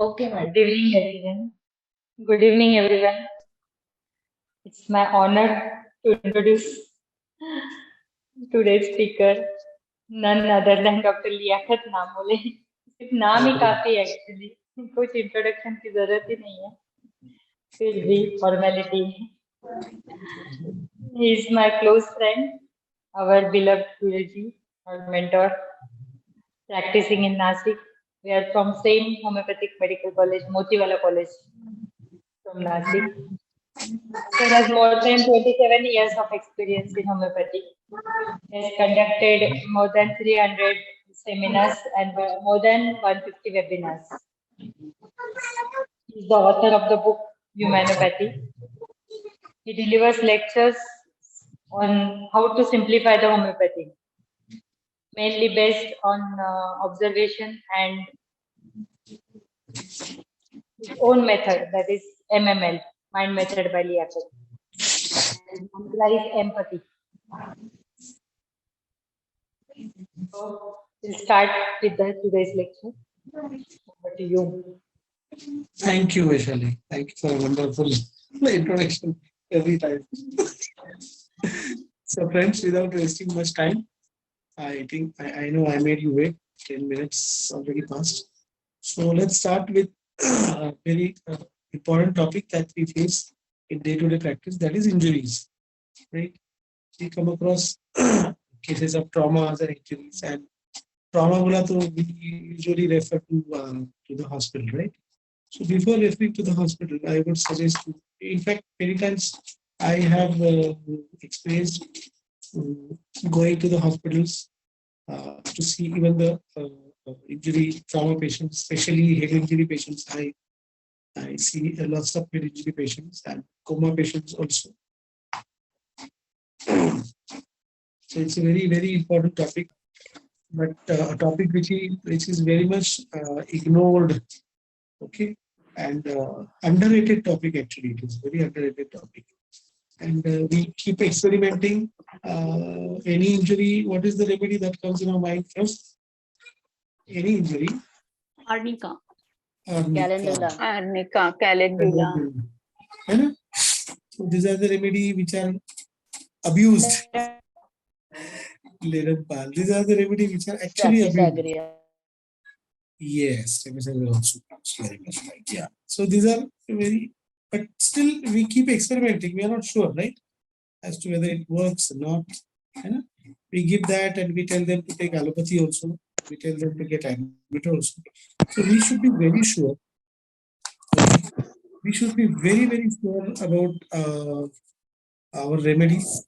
Okay, madam. Good evening, everyone. Good evening, everyone. It's my honor to introduce today's speaker, none other than Dr. Liyakat Namole. सिर्फ नाम ही काफी है actually, कुछ introduction की जरूरत ही नहीं है, फिर भी फॉर्मेलिटी है. He is my close friend, our beloved Guruji, our mentor, practicing in Nashik. We are from same homeopathic medical college, Motiwala College from Nashik. Sir has more than 27 years of experience in homeopathy. He has conducted more than 300 seminars and more than 150 webinars. He is the author of the book Homeopathy. He delivers lectures on how to simplify the homeopathy, mainly based on observation and his own method, that is MML, Mind Method by Liyakat. And mantra is empathy. So we'll start with today's lecture. Over to you. Thank you, Vaishali. Thank you for a wonderful introduction every time. So, friends, without wasting much time, I think I know I made you wait. 10 minutes already passed. So let's start with a very important topic that we face in day-to-day practice, that is injuries. Right? We come across cases of traumas and injuries, and trauma we usually refer to the hospital, right? So before referring to the hospital, I would suggest in fact, many times I have experienced going to the hospitals to see even the injury trauma patients, especially head injury patients. I see lots of head injury patients and coma patients also. So it's a very, very important topic, but a topic which is very much ignored. Okay, and underrated topic actually. It is very underrated topic, and we keep experimenting. Any injury, what is the remedy that comes in our mind first? Any injury? Arnica. Calendula. Calendula. So these are the remedy which are abused. These are the remedy which are actually abused. Yes, also very much right. Yeah. So these are very, but still we keep experimenting. We are not sure, right, as to whether it works or not. We give that and we tell them to take allopathy also. We tell them to get admit also. So we should be very sure. We should be very, very sure about our remedies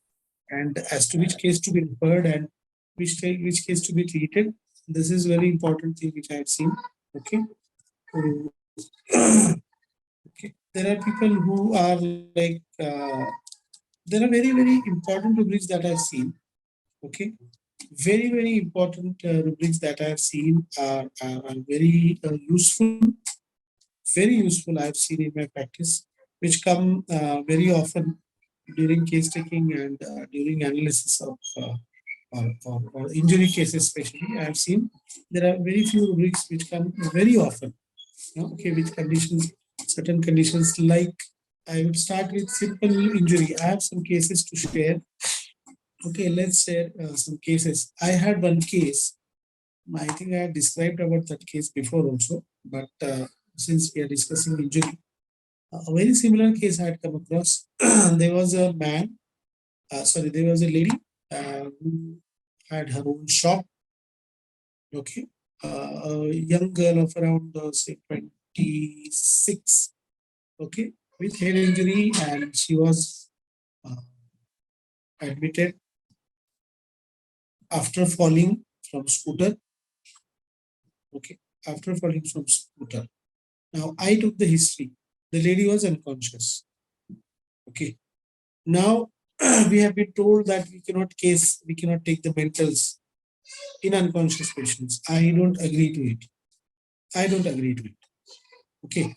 and as to which case to be referred and which case to be treated. This is very important thing which I have seen. Okay. Okay. There are people who are like there are very, very important rubrics that I've seen. Okay. Very, very important rubrics that I've seen are very useful. Very useful I've seen in my practice, which come very often during case taking and during analysis of or injury cases especially. I've seen there are very few rubrics which come very often. Okay, with conditions, certain conditions, like I would start with simple injury. I have some cases to share. Okay, let's share some cases. I had one case. I think I had described about that case before also, but since we are discussing injury, a very similar case I had come across. There was a man, there was a lady who had her own shop. Okay, a young girl of around say 26. Okay, with head injury, and she was admitted after falling from scooter. Okay, after falling from scooter. Now I took the history. The lady was unconscious. Okay. Now we have been told that we cannot take the mentals in unconscious patients. I don't agree to it. I don't agree to it. Okay.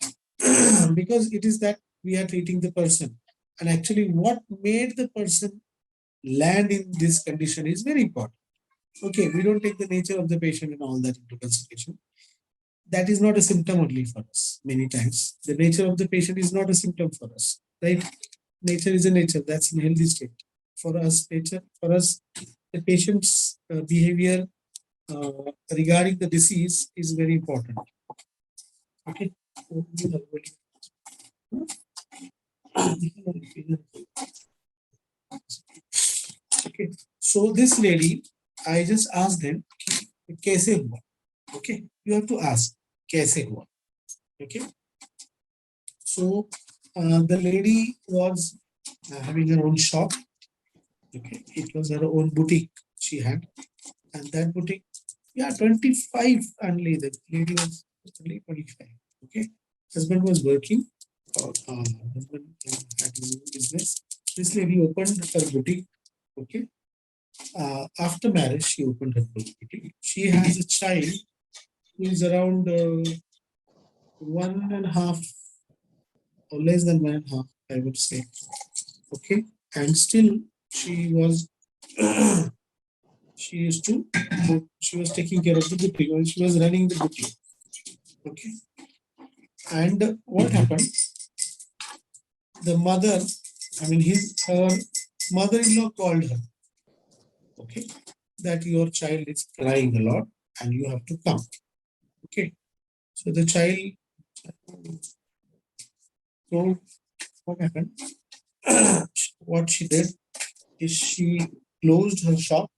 Because it is that we are treating the person. And actually what made the person land in this condition is very important. Okay, we don't take the nature of the patient and all that into consideration. that is not a symptom only for us. Many times the nature of the patient is not a symptom for us, right? Nature is a nature, that's in healthy state. For us, nature, for us, the patient's behavior regarding the disease is very important. Okay. Okay. So this lady, I just asked them, "Kaise hua?" Okay. You have to ask, "Kaise hua?" Okay. So the lady was having her own shop. Okay. It was her own boutique she had, and that boutique, yeah, 25 only. The lady was only 25. Okay. Husband was working. Husband had his own business. This lady opened her boutique. Okay. After marriage, she opened her boutique. She has a child who is around 1.5 or less than 1.5, I would say. Okay. And still she was she used to she was taking care of the boutique, or she was running the boutique. Okay. And what happened? The mother, I mean her mother-in-law called her. Okay. That your child is crying a lot and you have to come. Okay. So the child, so what happened? What she did is she closed her shop.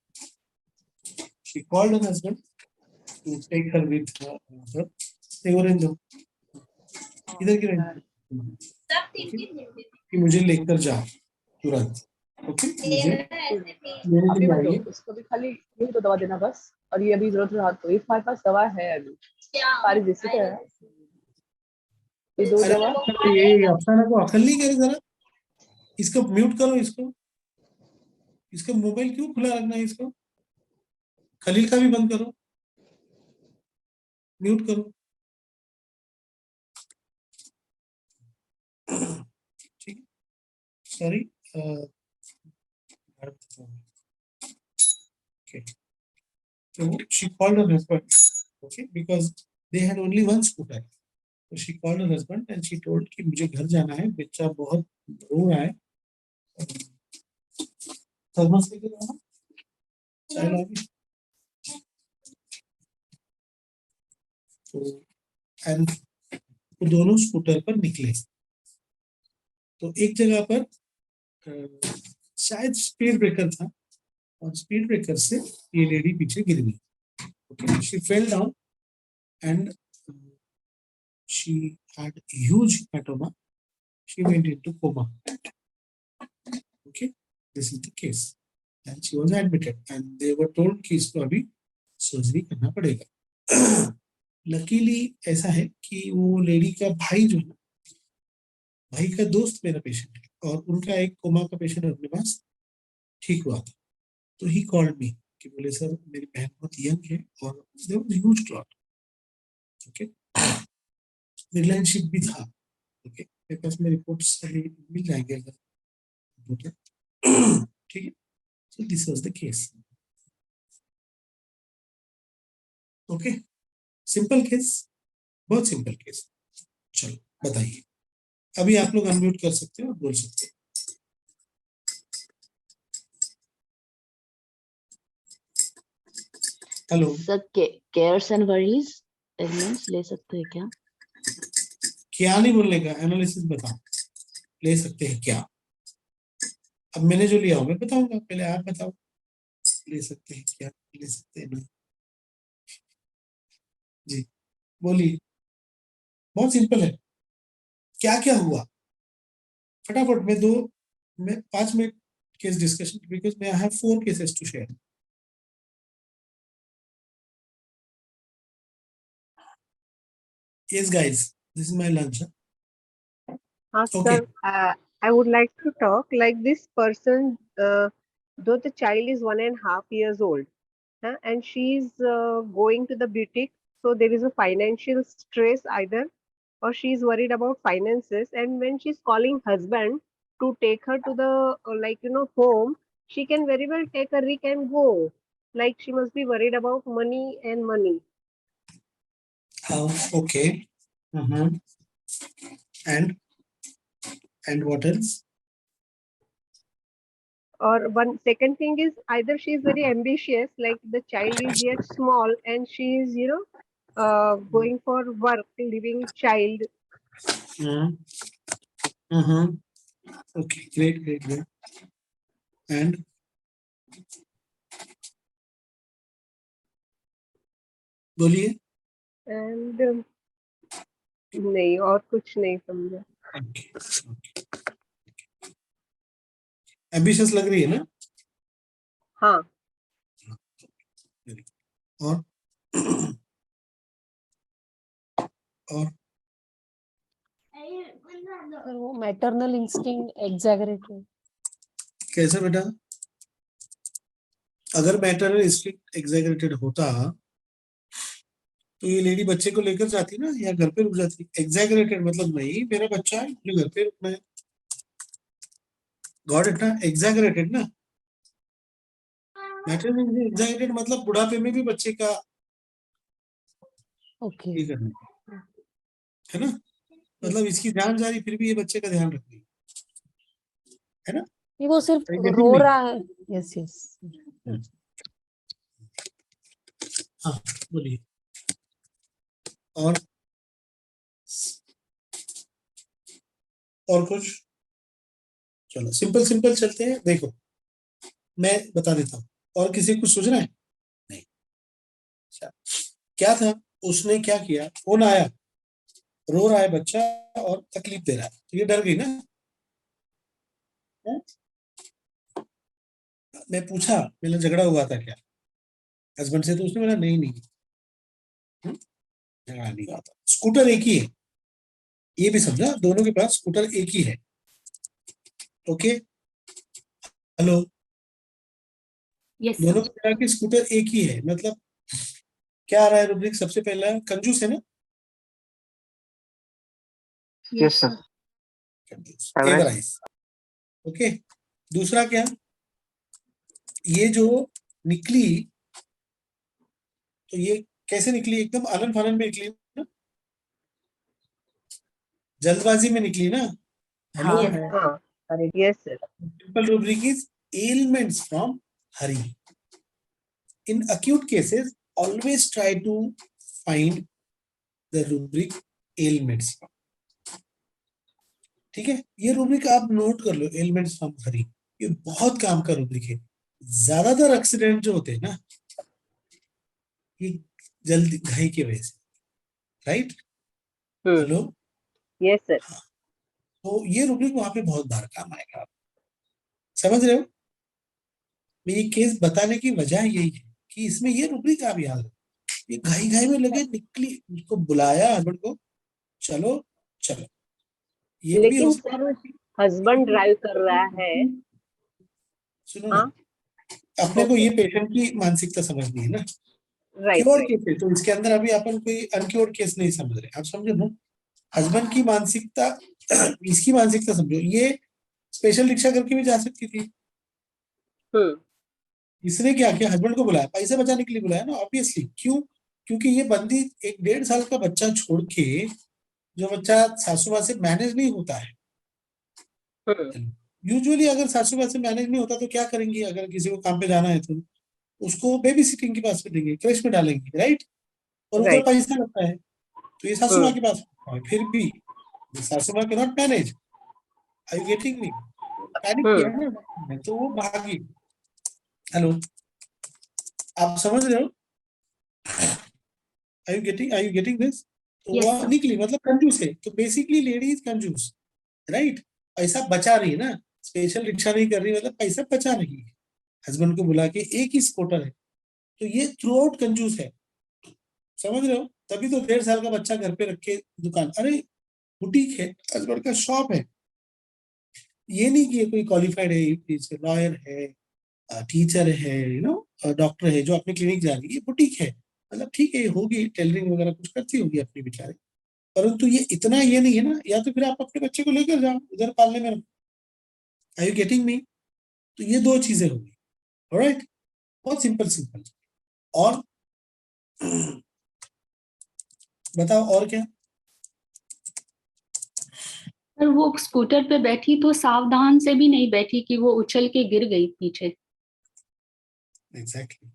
She called her husband to take her with her. They were in the इधर की कि मुझे लेकर जा तुरंत. Okay मुझे मेरे अभी लिए मत दो, आइए. उसको भी खाली यही तो दवा देना बस. और ये अभी जरूरत रहा तो हमारे पास दवा है अभी सारी जैसे है. ये दो अरे दवा ये अफसाना को अकल नहीं करे जरा. इसको म्यूट करो. इसका मोबाइल क्यों खुला रखना है? इसको खलील का भी बंद करो, म्यूट करो. ठीक है. Sorry. Okay. So she called her husband. Okay, because they had only one scooter. So she called her husband and she told कि मुझे घर जाना है, बच्चा बहुत रो रहा है. थर्मस लेके जाना, चाय लाओगे? तो एंड वो दोनों स्कूटर पर निकले. तो एक जगह पर शायद स्पीड ब्रेकर था और स्पीड ब्रेकर से ये लेडी पीछे गिर गई. Okay, she fell down and she had huge hematoma. She went into coma. Okay, this is the case. And she was admitted and they were told कि इसको अभी सर्जरी करना पड़ेगा. लकीली ऐसा है कि वो लेडी का भाई जो है, भाई का दोस्त मेरा पेशेंट है और उनका एक कोमा का पेशेंट अपने पास ठीक हुआ था. तो ही कॉल्ड मी कि बोले सर मेरी बहन बहुत यंग है और there was huge clot. Okay, reliance भी था. ओके, मेरे पास में रिपोर्ट्स अभी मिल जाएंगे अगर. ठीक है. So this was the case. Okay, simple case, बहुत सिंपल केस. चलो बताइए. अभी आप लोग अनम्यूट कर सकते हो और बोल सकते हो. Hello sir cares and worries elements ले सकते हैं क्या? क्या नहीं बोलने का, एनालिसिस बताओ. ले सकते हैं क्या? अब मैंने जो लिया हो मैं बताऊंगा, पहले आप बताओ. ले सकते हैं क्या, ले सकते हैं नहीं. जी बोलिए. बहुत सिंपल है. क्या क्या हुआ फटाफट मैं 5 मिनट केस डिस्कशन, बिकॉज मैं I have 4 cases to share. Yes guys, this is my lunch. Okay. Sir, I would like to talk like this person, though the child is 1.5 years old, and she's going to the boutique, so there is a financial stress either, or she's worried about finances, and when she's calling husband to take her to the home, she can very well take a risk and go. Like she must be worried about money and money. How? Okay. And what else? Or one second thing is either she is very ambitious, like the child is yet small and she is, going for work, living child. Okay, great. And बोलिए. And नहीं और कुछ नहीं समझा. Okay. Ambitious लग रही है ना? हाँ. और वो मैटरनल इंस्टिंक्ट एग्जैगरेटेड. कैसे बेटा? अगर मैटरनल इंस्टिंक्ट एग्जैगरेटेड होता तो ये लेडी बच्चे को लेकर जाती ना, या घर पे रुक जाती. एग्जैगरेटेड मतलब नहीं, मेरा बच्चा है, मुझे घर पे रुकना है. गॉट इट ना? एग्जैगरेटेड ना. मैटरनल एग्जैगरेटेड मतलब बुढ़ापे में भी बच्चे का ओके. ये करना है ना. मतलब इसकी जान जा रही फिर भी ये बच्चे का ध्यान रखनी है ना. ये वो सिर्फ Are you getting row me? रहा है. Yes yes. हाँ बोलिए. और कुछ? चलो सिंपल चलते हैं. देखो मैं बता देता हूँ. और किसी को कुछ सोचना है? नहीं. अच्छा, क्या था? उसने क्या किया? फोन आया, रो रहा है बच्चा और तकलीफ दे रहा है, तो ये डर गई ना. मैं पूछा, मेरा झगड़ा हुआ था क्या हस्बैंड से, तो उसने बोला नहीं झगड़ा नहीं हुआ था. स्कूटर एक ही है, ये भी समझा. दोनों के पास स्कूटर एक ही है. ओके. हेलो. यस दोनों के तरह की स्कूटर एक ही है. मतलब क्या आ रहा है रुब्रिक? सबसे पहला कंजूस है ना. Yes sir. कंजूस. एवराइज. ओके. दूसरा क्या? ये जो निकली, तो ये कैसे निकली? एकदम आनन फानन में निकली ना, जल्दबाजी में निकली ना. हेलो. हाँ. Yes sir. Simple rubric is ailments from hurry. In acute cases, always try to find the rubric ailments. ठीक है, ये रूब्रिक आप नोट कर लो. एलिमेंट्स फ्रॉम हरी, ये बहुत काम का रूब्रिक है. ज्यादातर एक्सीडेंट जो होते हैं ना, ये जल्दी घाई की वजह से. राइट. हेलो. Yes sir. तो ये रूब्रिक वहां पे बहुत बार काम आएगा. आप समझ रहे हो? ये केस बताने की वजह यही है कि इसमें ये रूब्रिक आप याद रखो. ये घाई में लगे, निकली, उसको बुलाया हस्बैंड को, चलो. ये भी हो लेकिन सकता सर हस्बैंड ड्राइव कर रहा है. सुनो ना, अपने को ये पेशेंट की मानसिकता समझनी है ना. क्योर केस है तो इसके अंदर अभी अपन कोई अनक्योर्ड केस नहीं समझ रहे. आप समझो ना, हस्बैंड की मानसिकता, इसकी मानसिकता समझो. ये स्पेशल रिक्शा करके भी जा सकती थी. इसने क्या किया? हस्बैंड को बुलाया, पैसे बचाने के लिए बुलाया ना, ऑब्वियसली. क्यों? क्योंकि ये बंदी 1.5 साल का बच्चा छोड़ के, जो बच्चा सासू माँ से मैनेज नहीं होता है. यूजुअली अगर सासू माँ से मैनेज नहीं होता तो क्या करेंगे? अगर किसी को काम पे जाना है तो उसको बेबी सिटिंग के पास में देंगे, क्रेश में डालेंगे. राइट. और उधर पैसा लगता है, तो ये सासू माँ के पास है. फिर भी सासू माँ can not manage. Are you getting me? Panic किया ना, तो वो भागी. हेलो, आप समझ रहे हो? Are you getting this? तो Yes, वो sir. निकली, मतलब कंजूस है. तो बेसिकली लेडी इज कंजूस. राइट. पैसा बचा रही है ना, स्पेशल रिक्शा नहीं कर रही, मतलब पैसा बचा रही है. हस्बैंड को बुला के, एक ही स्कूटर है, तो ये थ्रू आउट कंजूस है. समझ रहे हो? तभी तो 1.5 साल का बच्चा घर पे रख के दुकान, अरे बुटीक है, हस्बैंड का शॉप है. ये नहीं कि ये कोई क्वालिफाइड है, लॉयर है, टीचर है, डॉक्टर है जो अपने क्लिनिक जा रही है. बुटीक है, मतलब ठीक है, होगी टेलरिंग वगैरह कुछ करती होगी अपनी बेचारे. परंतु ये इतना ये नहीं है ना. या तो फिर आप अपने बच्चे को लेकर जाओ, उधर पालने में. Are you getting me? तो ये दो चीजें होगी. ऑलराइट. बहुत सिंपल. और बताओ और क्या? पर वो स्कूटर पे बैठी तो सावधान से भी नहीं बैठी कि वो उछल के गिर गई पीछे। एग्जैक्टली।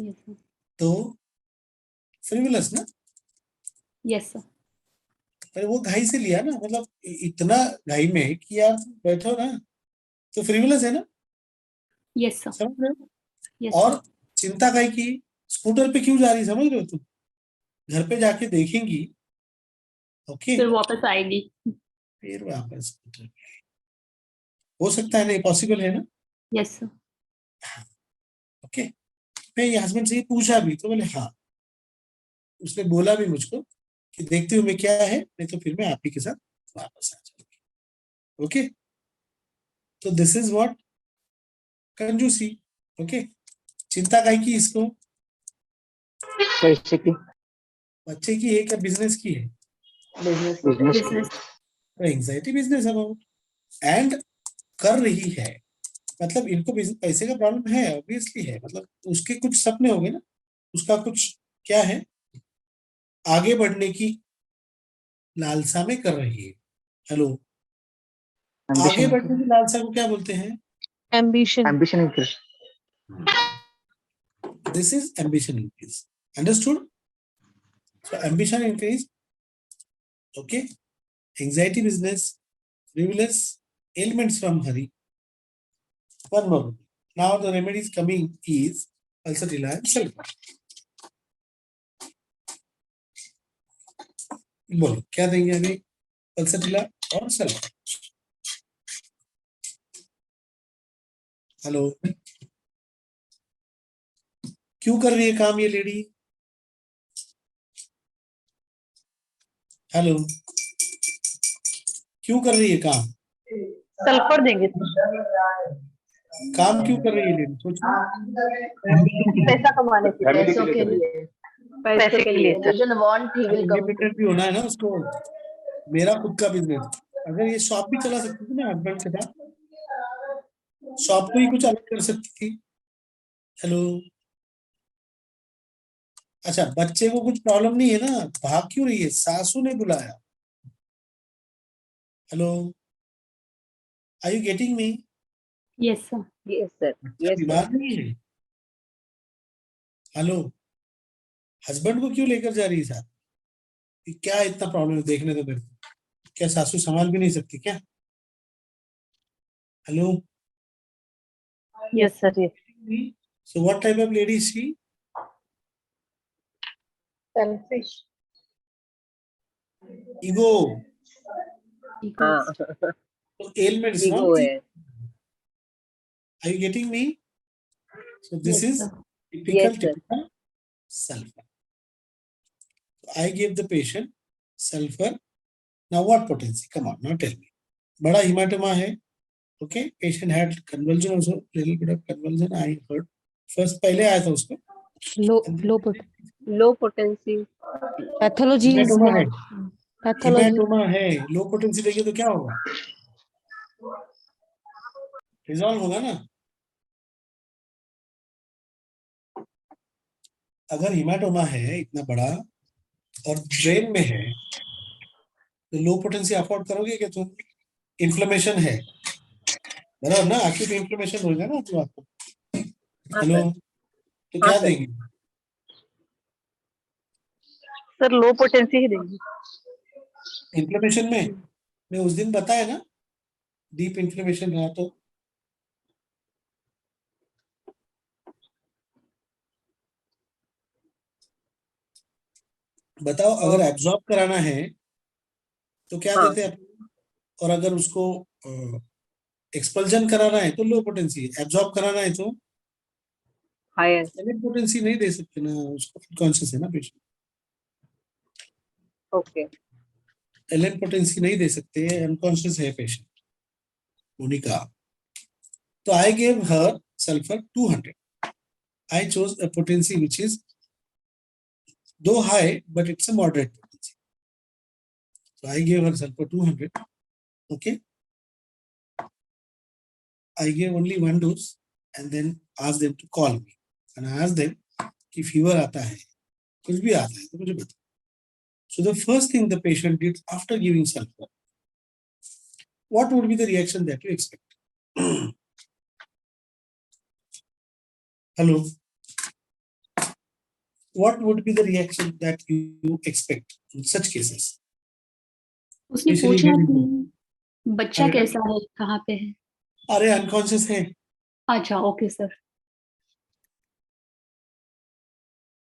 Yes sir. तो फ्रिवलस ना, यस सर। पर वो घाई से लिया ना, मतलब इतना घाई में कि यार बैठो ना, तो फ्रिवलस है ना, यस सर। समझ रहे हो? यस और सर। चिंता काय की, स्कूटर पे क्यों जा रही, समझ रहे हो तुम? घर पे जाके देखेंगी, ओके, फिर वापस आएगी। फिर वापस स्कूटर पे। हो सकता है ना, पॉसिबल है ना? Yes sir. ओके। मैं ये हस्बैंड से ही पूछा भी तो बोले हाँ, उसने बोला भी मुझको कि देखते हुए क्या है, नहीं तो फिर मैं आप ही के साथ वापस आ जाऊंगी। ओके, तो दिस इज व्हाट कंजूसी। ओके, चिंता काय की इसको? पैसे की बच्चे की है क्या बिजनेस की है? बिजनेस। तो एंजाइटी बिजनेस अबाउट एंड कर रही है, मतलब इनको पैसे का प्रॉब्लम है, ऑब्वियसली है, मतलब उसके कुछ सपने होंगे ना, उसका कुछ क्या है, आगे बढ़ने की लालसा में कर रही है। हेलो, आगे बढ़ने की लालसा को क्या बोलते हैं? ambition. This is ambition increase. Understood? So ambition increase, okay, anxiety business, frivolous, ailments from hurry. One more. Now the remedies coming is pulsatilla and sulfur. बोलो क्या देंगे अभी? पल्सटिला और सल्फर। हेलो, क्यों कर रही है काम ये लेडी? हेलो, क्यों कर रही है काम? सल्फर देंगे। काम क्यों कर रही है लेडी, सोचो। पैसा कमाने के लिए, पैसों के लिए पैसे के लिए sir. doesn't want he will come to independent भी होना है ना उसको, मेरा खुद का बिजनेस। अगर ये शॉप भी चला सकती थी ना हस्बैंड के साथ, शॉप को ही कुछ अलग कर सकती थी। हेलो, अच्छा बच्चे को कुछ प्रॉब्लम नहीं है ना, भाग क्यों रही है? सासू ने बुलाया। Hello, are you getting me? Yes sir. Yes sir. Yes sir. बीमार नहीं है। हेलो, हस्बैंड को क्यों लेकर जा रही है साथ? कि क्या इतना प्रॉब्लम है, देखने दो मेरे को। क्या सासू संभाल भी नहीं सकती क्या? Hello, yes sir. So what type of lady is she? Selfish. Ego. हाँ, So ailments, ईगो not है। ego. Are you getting me? So this Yes, is sir. typical Yes, sir. sulfur. I gave the patient sulfur. Now what potency? Come on, now tell me. बड़ा hematoma है. Okay, patient had convulsion also, little bit of convulsion I heard. First पहले आया था उसको. Low low potency. pathology is Hematoma है. pathology. Hematoma है. Low potency देंगे तो क्या होगा? Resolve होगा ना. अगर hematoma है इतना बड़ा और ब्रेन में है, तो लो पोटेंसी अफोर्ड करोगे क्या तुम? इन्फ्लेमेशन है, बराबर ना, एक्यूट इन्फ्लेमेशन होगा ना तो आपको। हेलो, तो क्या सर। देंगे? सर लो पोटेंसी ही देंगे। इन्फ्लेमेशन में मैं उस दिन बताया ना, डीप इन्फ्लेमेशन रहा तो बताओ। अगर एब्जॉर्ब कराना है तो क्या हाँ। देते हैं अपन? और अगर उसको एक्सपल्जन कराना है तो लो पोटेंसी, एब्जॉर्ब कराना है तो हायर। पोटेंसी नहीं दे सकते ना, उसको कॉन्शियस है ना पेशेंट, ओके। एलएन पोटेंसी नहीं दे सकते, अनकॉन्शियस है पेशेंट, मोनिका। तो I gave her sulphur 200. I chose a potency which is though high, but it's a moderate potency. So I gave her sulfur 200. Okay. I gave only one dose and then asked them to call me. And I asked them कि fever आता है, कुछ भी आता है तो मुझे बताओ. So the first thing the patient did after giving sulfur, what would be the reaction that you expect? Hello. What would be the reaction that you expect in such cases? उसने Especially पूछा when कि बच्चा अरे कैसा है, कहाँ पे है? अनकॉन्शियस है, अच्छा, ओके सर.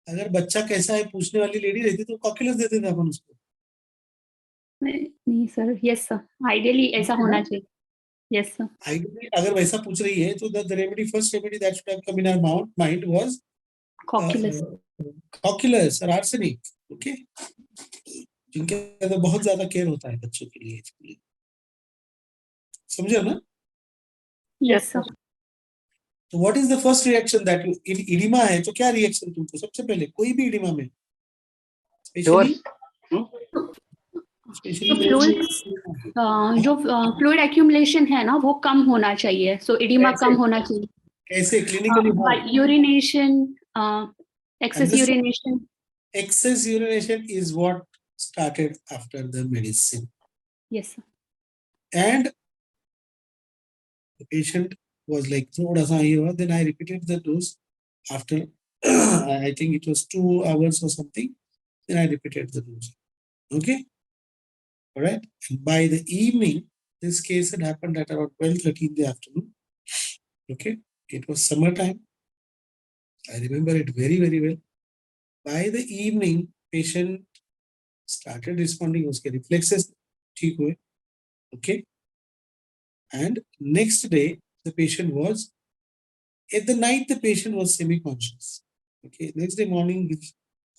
अगर बच्चा कैसा है पूछने वाली लेडी रहती तो कॉक्यूलस देते थे अपन उसको. नहीं सर, यस सर, आइडियली ऐसा होना चाहिए. Yes sir. Ideally, अगर वैसा पूछ रही है तो the remedy, first remedy that should have come in our mind was Cocculus. Cocculus और आर्सेनिक. ओके, जिनके अंदर बहुत ज्यादा केयर होता है बच्चों के लिए. समझे ना? Yes sir. तो what is the first reaction that you, oedema है तो क्या रिएक्शन तुमको सबसे पहले कोई भी इडिमा में, स्पेशली तो फ्लूइड, जो फ्लूइड एक्यूमुलेशन है ना वो कम होना चाहिए, सो इडिमा कम होना चाहिए. कैसे clinically? Urination, excess urination. Excess urination is what started after the medicine. Yes sir. And the patient was like, thoda sa ye hua. Then I repeated the dose after I think it was 2 hours or something. Then I repeated the dose. Okay, all right. And by the evening, this case had happened at around 12:30 in the afternoon. Okay, it was summertime. I remember it very, very well. By the evening, patient started responding. Uske reflexes theek hue. Okay, and next day the patient was, at the night the patient was semi-conscious. Okay, next day morning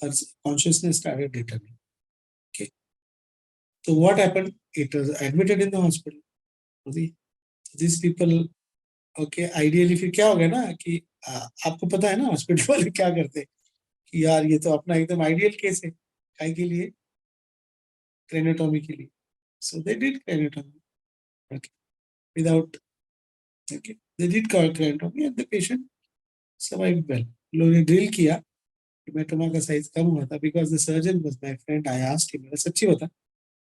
her consciousness started returning. Okay, so what happened? It was admitted in the hospital. Okay, these people, okay, ideally फिर क्या हो गया ना कि आपको पता है ना हॉस्पिटल वाले क्या करते हैं कि यार ये तो अपना एकदम आइडियल केस है, काय के लिए? क्रेनियोटॉमी के लिए. So they did craniotomy. Okay, without, okay, they did craniotomy and the patient survived well. लोगों ने ड्रिल किया, हेमाटोमा का साइज कम हुआ था, because the surgeon was my friend. I asked him, मैंने सच्ची बता,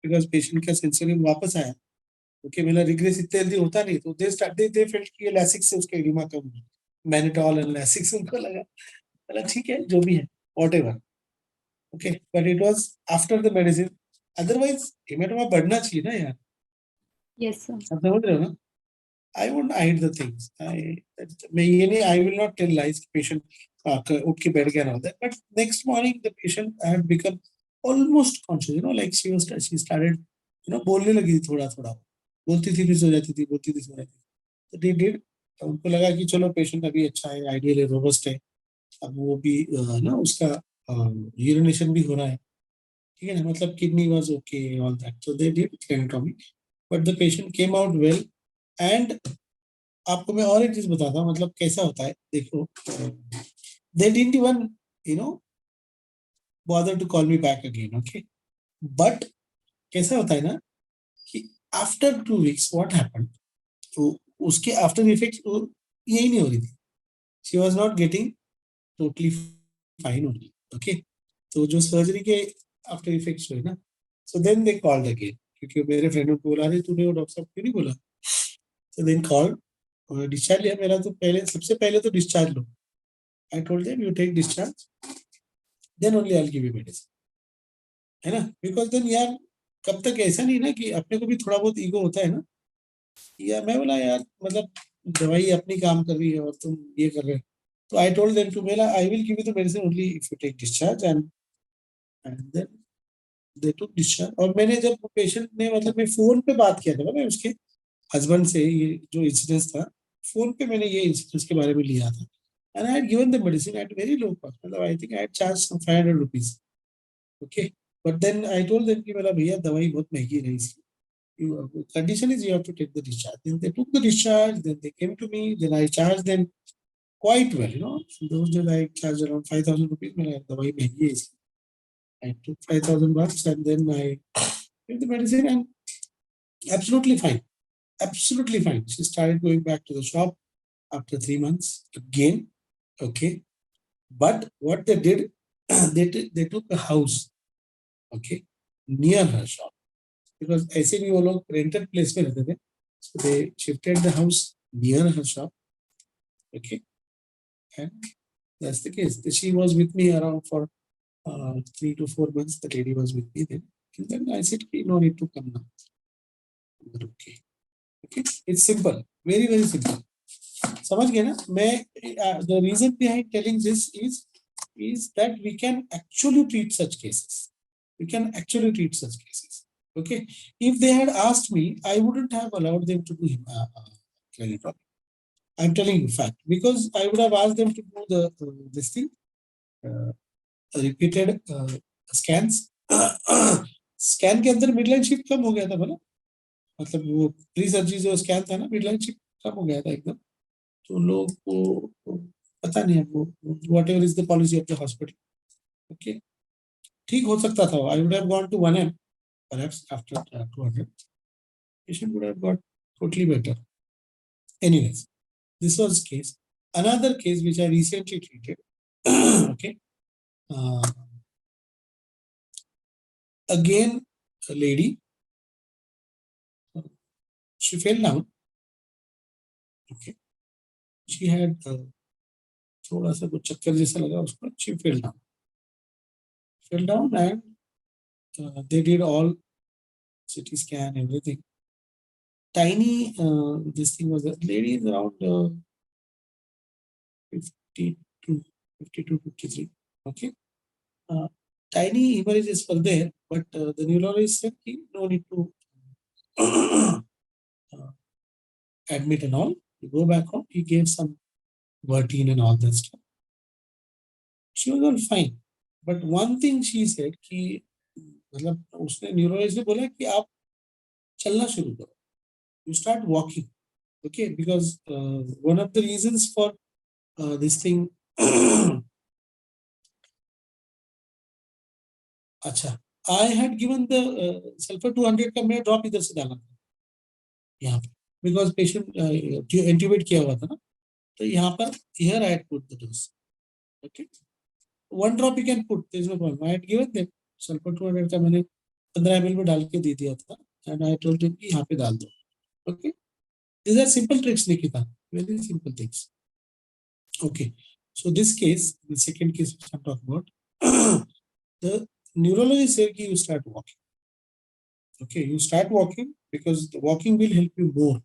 because patient का सेंसोरियम वापस आया, ओके, मेरा रिग्रेस इतने जल्दी होता नहीं, तो they felt कि लैसिक्स से उसका एडिमा कम हुआ, मैनिटॉल एंड लैसिक्स उनको लगा, बोला ठीक है जो भी है, whatever. Okay, but it was after the medicine. Otherwise haematoma बढ़ना चाहिए ना यार. Yes sir. आप समझ रहे हो ना? I won't hide the things. I will not tell lies. Patient उठ के बैठ गया ना होता है. But next morning the patient had become almost conscious. You know, like she started, you know, बोलने लगी थी थोड़ा थोड़ा. बोलती थी फिर सो जाती थी, बोलती थी सो जाती थी. तो they did. तो उनको लगा कि चलो पेशेंट अभी अच्छा है, आइडियल है, रोबस्ट है. अब वो भी ना उसका यूरिनेशन भी हो रहा है, ठीक है ना, मतलब kidney was okay, all that. So they did craniotomy, but the patient came out well. And आपको मैं और एक चीज बताता हूँ, मतलब कैसा होता है, देखो, they didn't even, you know, bother to call me back again. Okay, but कैसा होता है ना कि after 2 weeks what happened, तो उसके after effects यही नहीं हो रही थी. She was not getting totally fine only. Okay, तो जो सर्जरी के आफ्टर इफेक्ट्स हुए ना, so then they called again, क्योंकि मेरे फ्रेंड को बोला रहे तूने वो डॉक्टर साहब क्यों नहीं बोला. So then called, डिस्चार्ज लिया मेरा. तो पहले सबसे पहले तो discharge low. I told them you take discharge, then only I'll give you medicine. है ना, because then यार कब तक ऐसा नहीं ना कि अपने को भी थोड़ा बहुत ईगो होता है ना, या मैं बोला यार मतलब दवाई अपनी काम कर रही है और तुम ये कर रहे हो. तो I told them to बोला I will give you the medicine only if you take discharge, and then they took discharge. और मैंने जब पेशेंट ने, मतलब मैं फोन पे बात किया था, मैं उसके हस्बैंड से ये जो इंसिडेंस था, फोन पे मैंने ये इंसिडेंस के बारे में लिया था. And I had given the medicine at very low cost. I think I had charged some 500 rupees. Okay, but then I told them कि मेरा भैया दवाई बहुत महंगी है इसकी. Condition is you have to take the discharge. Then they took the discharge. Then they came to me. Then I charged them quite well. You know, in those days I charged around 5,000 rupees. मेरा दवाई महंगी है इसकी. I took 5,000 bucks and then I gave the medicine and absolutely fine. Absolutely fine. She started going back to the shop after 3 months again. Okay, but what they did, they took a house. Okay, near her shop because ऐसे भी वो लोग rented place में रहते थे, so they shifted the house near her shop. Okay, and that's the case. She was with me around for 3 to 4 months. The lady was with me then, and then I said, no need to come now. But okay, it's simple, very very simple. समझ गए ना? मैं the reason behind telling this is that we can actually treat such cases. We can actually treat such cases. Okay, if they had asked me, I wouldn't have allowed them to do clinical. I'm telling you fact, because I would have asked them to do the this thing, repeated scans. Scan के अंदर midline shift कम हो गया था बोला, मतलब वो pre surgery जो scan था ना, मिडलाइन शिफ्ट कम हो गया था एकदम. तो लोग को पता नहीं है वो whatever is the policy of the hospital. Okay, ठीक हो सकता था. I would have gone to 1M perhaps after 200. Patient would have got totally better. Anyways, this was case. Another case which I recently treated. Okay, again a lady. She fell down. Okay, she had थोड़ा सा कुछ चक्कर जैसा लगा उसको. She fell down and they did all CT scan, everything. Tiny, this thing was, the lady is around 52, 53. Okay, tiny hemorrhages were there, but the neurologist said no need to admit and all. You go back home. He gave some Vertine and all that stuff. She was all fine, but one thing she said कि मतलब उसने neurologist ने बोला कि आप चलना शुरू करो. You start walking. Okay, because one of the reasons for this thing. अच्छा, I had given the sulfur 200 का मैं drop इधर से डाला था यहाँ पे, because patient intubate किया हुआ था ना, तो यहाँ पर here I had put the dose. Okay, one drop you can put, there is no problem. I had given them sulfur 200 का मैंने 15 ml में डाल के दे दिया था, and I told him कि यहाँ पे डाल दो. Okay, these are simple tricks Nikita, very simple things. Okay, so this case, the second case which I'm talking about, the neurologist said you start walking. Okay, you start walking because the walking will help you more.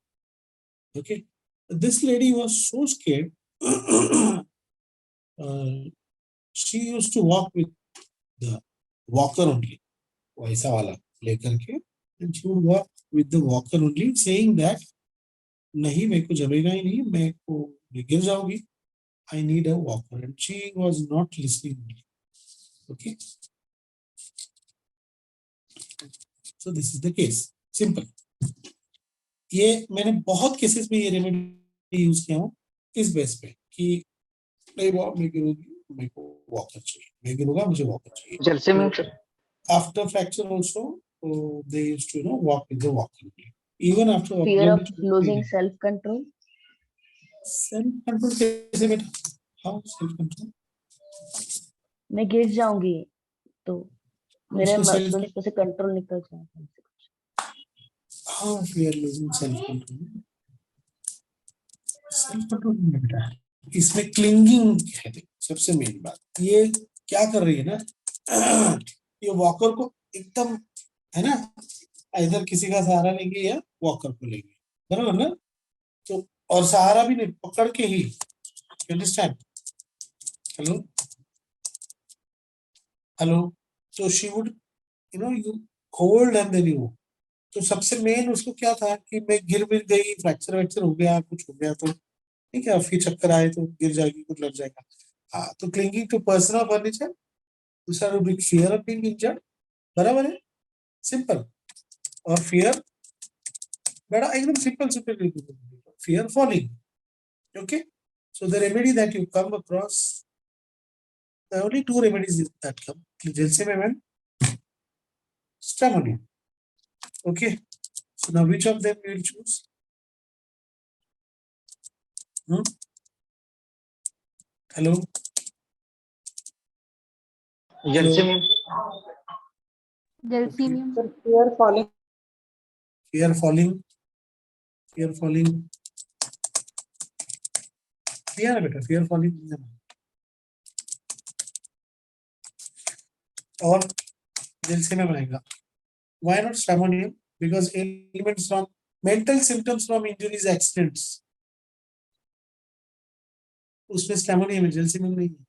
Okay, this lady was so scared. She used to walk with the walker only, वैसा वाला लेकर के, and she would walk with the walker only, saying that नहीं मेरे को जमेगा ही नहीं, मैं को गिर जाऊंगी. I need a walker, and she was not listening. Okay, so this is the case. Simple. ये मैंने बहुत केसेस में ये रेमेडी यूज किया हूँ इस बेस पे कि नहीं मैं गिरूंगी, मेरे को वॉकर चाहिए, मैं गिरूंगा मुझे वॉकर चाहिए. After fracture also, they used to walk with the walker. Even after Fear of losing self-control. Self-control कैसे बेटा? How self-control? मैं गिर जाऊंगी तो मेरे मसल्स से कंट्रोल निकल जाएगा. How we are losing self-control? Self-control नहीं बेटा, इसमें क्लिंगिंग है. सबसे मेन बात ये क्या कर रही है ना, ये वॉकर को एकदम है ना, इधर किसी का सहारा लेंगे या वॉकर को लेंगे, बराबर ना? तो और सहारा भी नहीं, पकड़ के ही. अंडरस्टैंड? Hello hello. तो she would you hold and then you. तो सबसे मेन उसको क्या था कि मैं गिर गई, फ्रैक्चर वैक्चर हो गया, कुछ हो गया तो ठीक है, फिर चक्कर आए तो गिर जाएगी, कुछ लग जाएगा. हाँ, तो क्लिंगिंग टू पर्सन और फर्नीचर, दूसरा rubric fear of being injured. बराबर है, सिंपल. और फियर बेटा एकदम simple fear falling. Okay, so the remedy that you come across, the only two remedies that come, gelsemium and stramonium. Okay, so now which of them you will choose? Hello. Gelsemium. Delphinium. Fear falling. Fear falling. Fear falling. Fear बेटा, fear falling. और दिल से में बनाएगा. Why not Stramonium? Because elements from mental symptoms from injuries, accidents. उसमें Stramonium है, Gelsemium नहीं है.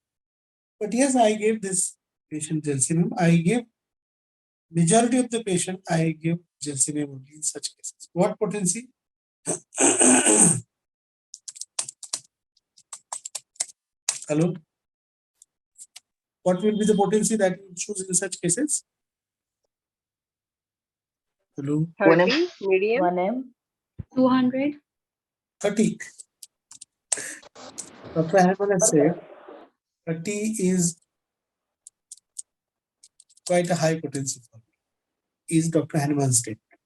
But yes, I gave this patient Gelsemium. I gave majority of the patient. I give Gelsemium only in such cases. What potency? Hello. What will be the potency that you choose in such cases? Hello. 30, medium. 1M. 200. 30. Dr. Hanuman has said 30 is quite a high potency for me. Is Dr. Hanuman's statement.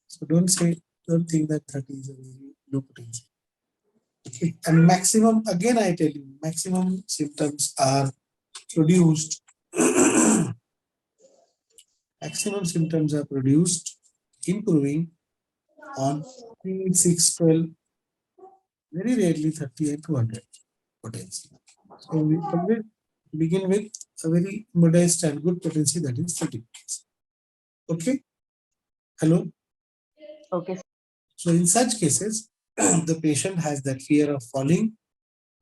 So don't think that 30 is a very low potency. Okay. And maximum, again I tell you, maximum symptoms are produced. Maximum symptoms are produced, improving on 3, 6, 12, very rarely 30 and 200 potency. So we always begin with a very modest and good potency, that is 30. Okay. Hello. Okay. So in such cases, the patient has that fear of falling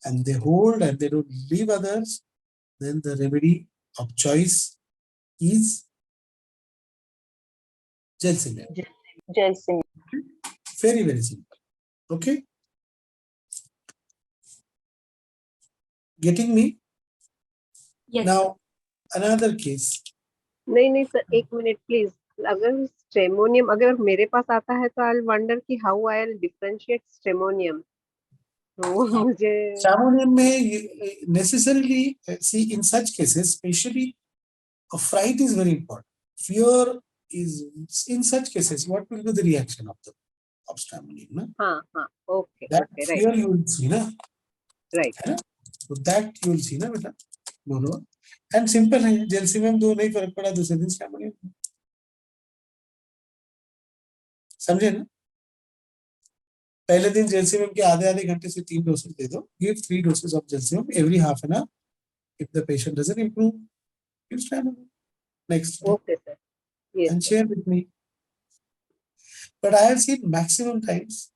and they hold and they don't leave others, then the remedy of choice is Gelsemium. Gelsemium. Very, very simple. Okay. Getting me? Yes. Now, another case. नहीं sir, एक minute please. अगर stramonium अगर मेरे पास आता है तो I will wonder कि how I will differentiate stramonium. तो मुझे Stramonium may necessarily see in such cases, especially a fright is very important. Fear is in such cases. What will be the reaction of the Stramonium? No? हाँ okay That okay fear right you will see, na? right. So that you will see, na beta. No. And simple है. Gelsemium दो नहीं फर्क पड़ा दूसरे दिन Stramonium. समझे ना? पहले दिन Gelsemium के आधे घंटे से 3 डोसेज दे दो. Give 3 doses of Gelsemium every half an hour. If the patient doesn't improve, give Stramonium. Next. Okay sir. Yes. And share with me. But I have seen maximum times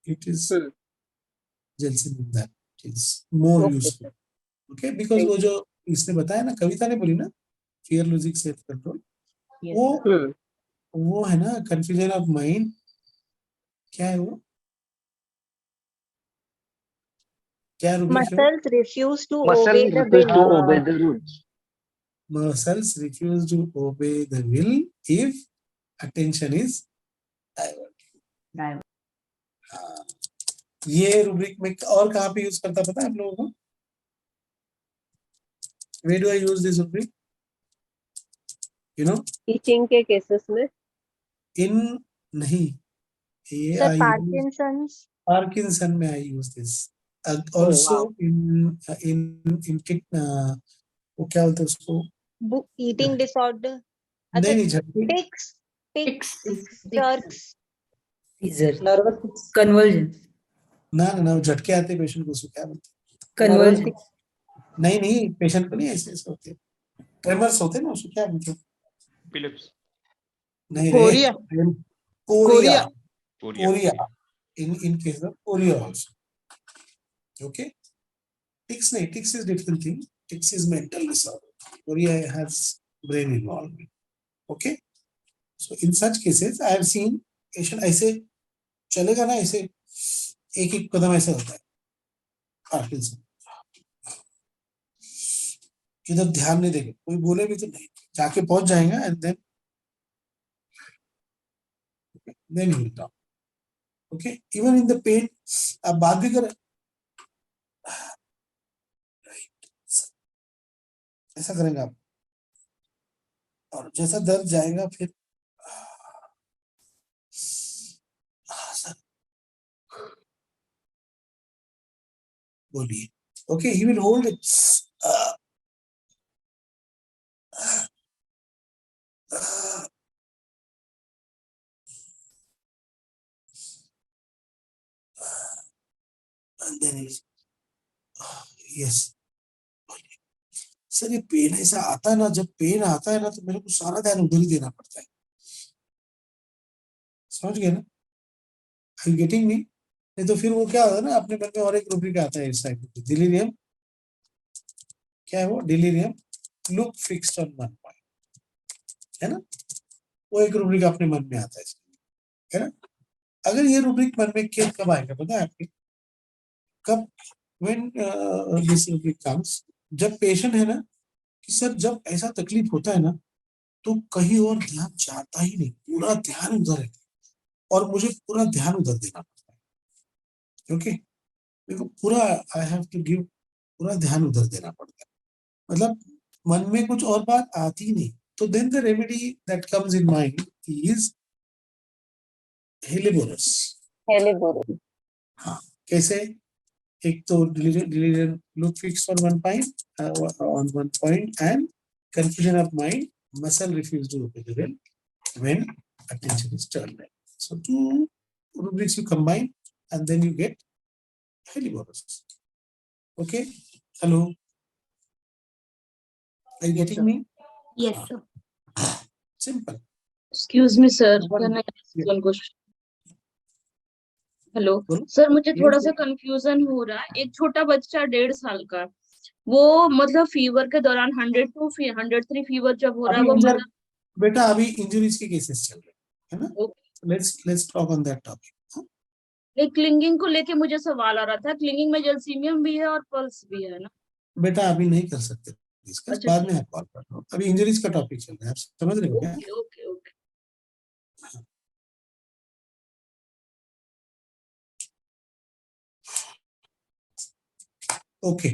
it is Gelsemium that is more Okay, useful. sir. Okay, because वो जो इसने बताया ना, कविता ने बोली ना, fear losing self control. Yes. वो है ना confusion of mind. क्या है वो? क्या रुब्रिक है? Muscles refuse to obey the will. rules. Muscles refuse to obey the will if attention is diverted. ये रुब्रिक में और कहाँ पे यूज करता पता है आप लोगों को? Where do I use this rubric? You know? Teaching के केसेस में. In नहीं. ये Sir, I use Parkinson's. Parkinson में I use this. Also wow. in वो क्या बोलते हैं उसको? Eating disorder. नहीं झटके. Tics, jerks. Seizure. Nervous. Convulsion. ना वो झटके आते हैं पेशेंट को, उसको क्या बोलते हैं? Convulsion. नहीं पेशेंट को नहीं ऐसे होते. ट्रेमर्स होते हैं ना, उसको क्या बोलते हैं? Philips. नहीं Chorea. Chorea. In case of chorea also. Okay. Tics is different thing. Tics is mental disorder. Chorea has brain involvement. Okay. So in such cases, I have seen patient ऐसे चलेगा ना, ऐसे एक कदम ऐसे होता है. Parkinson. इधर ध्यान नहीं देगा, कोई बोले भी तो नहीं, जाके पहुंच जाएगा and then he will talk. Okay. Even in the pain, आप बात भी करें. ऐसा करेंगे आप, और जैसा दर्द जाएगा फिर बोलिए. Okay, he will hold it. And then he's, yes. Sir ये पेन ऐसा आता है ना, जब पेन आता है ना तो मेरे को सारा ध्यान उधर ही देना पड़ता है, समझ गए ना? Are you getting me? नहीं तो फिर वो क्या होता है ना, अपने मन में और एक रूब्रिक आता है इस टाइप का, डिलीरियम, क्या है वो delirium, look fixed on one point, है ना? वो एक रूब्रिक अपने मन में आता है ना? अगर ये रूब्रिक मन में कब आएगा पता है आपके? कब? व्हेन दिस रूब्रिक कम्स, जब पेशेंट है ना कि सर जब ऐसा तकलीफ होता है ना तो कहीं और ध्यान जाता ही नहीं, पूरा ध्यान उधर है और मुझे पूरा ध्यान उधर देना पड़ता है, ओके? देखो पूरा आई हैव टू गिव, पूरा ध्यान उधर देना पड़ता है, मतलब मन में कुछ और बात आती नहीं, तो then the remedy that comes in mind is helleborus. हाँ, कैसे? एक तो delirium look fix on one point and confusion of mind, muscle refuse to obey the will when attention is turned right. So two rubrics you combine and then you get heliborosis. Okay? Hello? Are you getting me? Yes, sir. Simple. Excuse me, sir. One- Can I ask yeah. one question? Hello बोलो। Sir, मुझे Yes, थोड़ा सा yes. Confusion हो रहा है। एक छोटा बच्चा 1.5 साल का, वो मतलब फीवर के दौरान 102 103 फीवर जब हो रहा है, अभी वो इंजर, मतलब बेटा अभी इंजरीज के केसेस चल रहे हैं, है ना? Let's talk on that topic. एक क्लिंगिंग को लेके मुझे सवाल आ रहा था। क्लिंगिंग में जलसीमियम भी है और पल्स भी है ना? बेटा अभी नहीं कर सकते डिस्कस, अच्छा, बाद में आप कॉल कर लो, अभी इंजरीज का टॉपिक चल रहा है, आप समझ रहे हो क्या? Okay okay okay. Okay.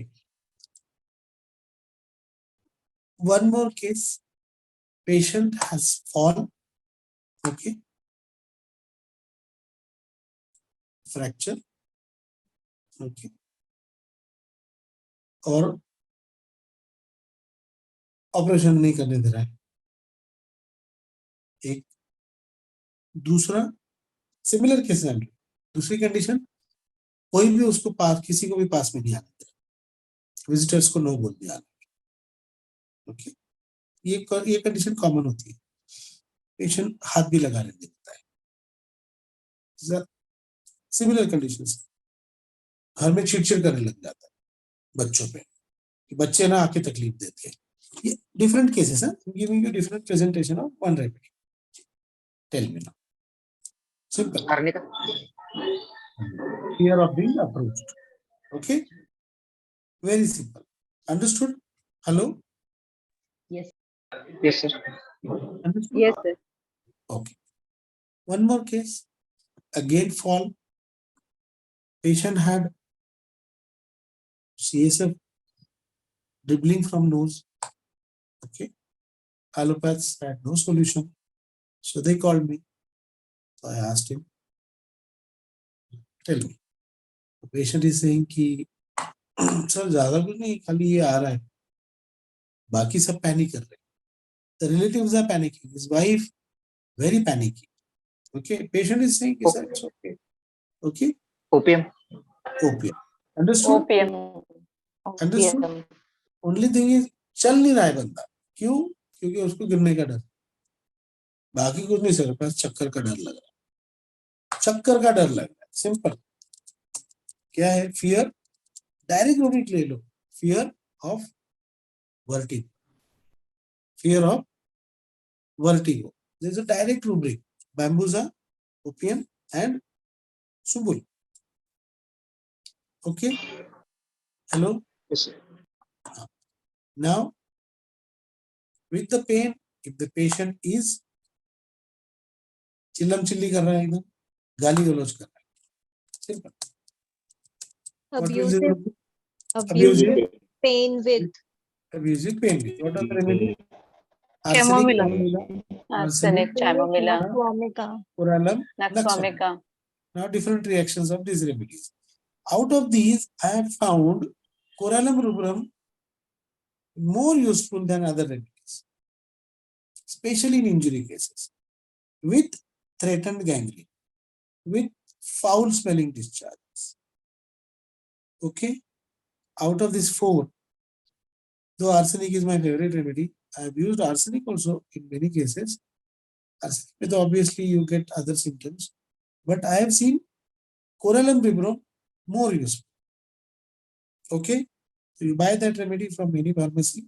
One more case. Patient has fallen. Okay. Fracture. Okay. और ऑपरेशन नहीं करने दे रहा है। एक दूसरा सिमिलर केस है, दूसरी कंडीशन, कोई भी उसको पास, किसी को भी पास में नहीं आने दे रहा, विजिटर्स को नो बोल दिया। ओके, ये कंडीशन कॉमन होती है, पेशेंट हाथ भी लगाने देता है। सिमिलर कंडीशंस, घर में चिड़चिड़ करने लग जाता है बच्चों पे, कि बच्चे ना आके तकलीफ देते हैं। ये डिफरेंट केसेस हैं, giving you different presentation of one remedy. Tell me now, simple, fear of being approached. Okay, very simple, understood? Hello? Yes. Yes, sir. Understood? Yes, sir. Okay, one more case, again fall, patient had CSF dribbling from nose. Okay, allopaths had no solution, so they called me. So I asked him, tell me. The patient is saying कि sir ज्यादा कुछ नहीं, खाली ये आ रहा है, बाकी सब पैनिक कर रहे हैं। The relatives are panicking, his wife very panicky. Okay, patient is saying कि sir it's okay. Okay, Opium. opium. Understood? Understood? Opium. Only thing is चल नहीं रहा है बंदा, क्यों? क्योंकि उसको गिरने का डर, बाकी कुछ नहीं सर, बस चक्कर का डर लग रहा है, चक्कर का डर लग रहा है, सिंपल। क्या है? फियर, डायरेक्ट रूब्रिक ले लो, fear of vertigo, fear of vertigo, there is a direct rubric, bambusa, opium and sumbul. Okay, hello? Yes, sir. Now with the pain, if the patient is चिल्लम चिल्ली कर रहा है, एकदम गाली गलौज कर रहा है, simple. Abusive pain with Abusive pain with what are the remedy? Chamomilla. Arsenic, chamomilla, coralum, naxwamica. Now different reactions of these remedies. Out of these, I have found coralum rubrum more useful than other remedies, especially in injury cases, with threatened gangrene, with foul smelling discharges. Okay, out of these 4, though arsenic is my favorite remedy, I have used arsenic also in many cases. Arsenic with obviously you get other symptoms, but I have seen coralum vibrom more useful. Okay, so you buy that remedy from any pharmacy,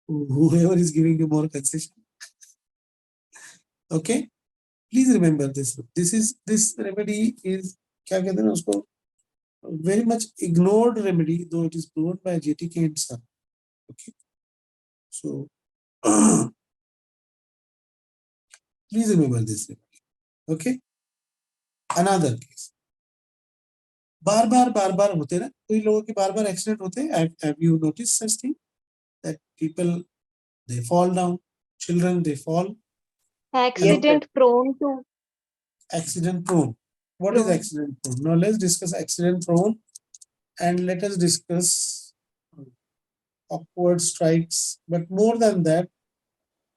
whoever is giving you more concession. Okay, please remember this. This remedy is क्या कहते हैं उसको, very much ignored remedy, though it is proven by JTK and Sir. Okay, so please remember this remedy. Okay, another case. बार बार होते ना, कोई लोगों के बार accident होते हैं. Have you noticed such thing that people, they fall down, children they fall? Accident prone to. Accident prone. What is accident prone? Now let's discuss accident prone, and let us discuss upward strikes. But more than that,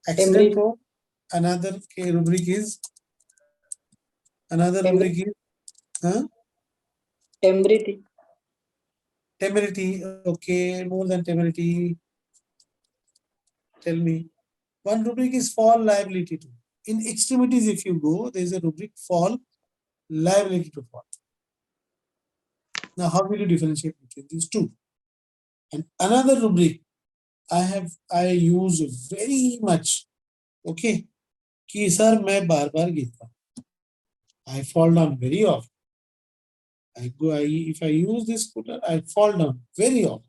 accident prone. Another rubric is temerity. Temerity. Okay, more than temerity. Tell me. One rubric is fall liability to. In extremities, if you go, there is a rubric fall liability to fall. Now, how will you differentiate between these two? And another rubric I use very much. Okay, कि sir मैं बार गिरता हूँ. I fall down very often. If I use this scooter, I fall down very often.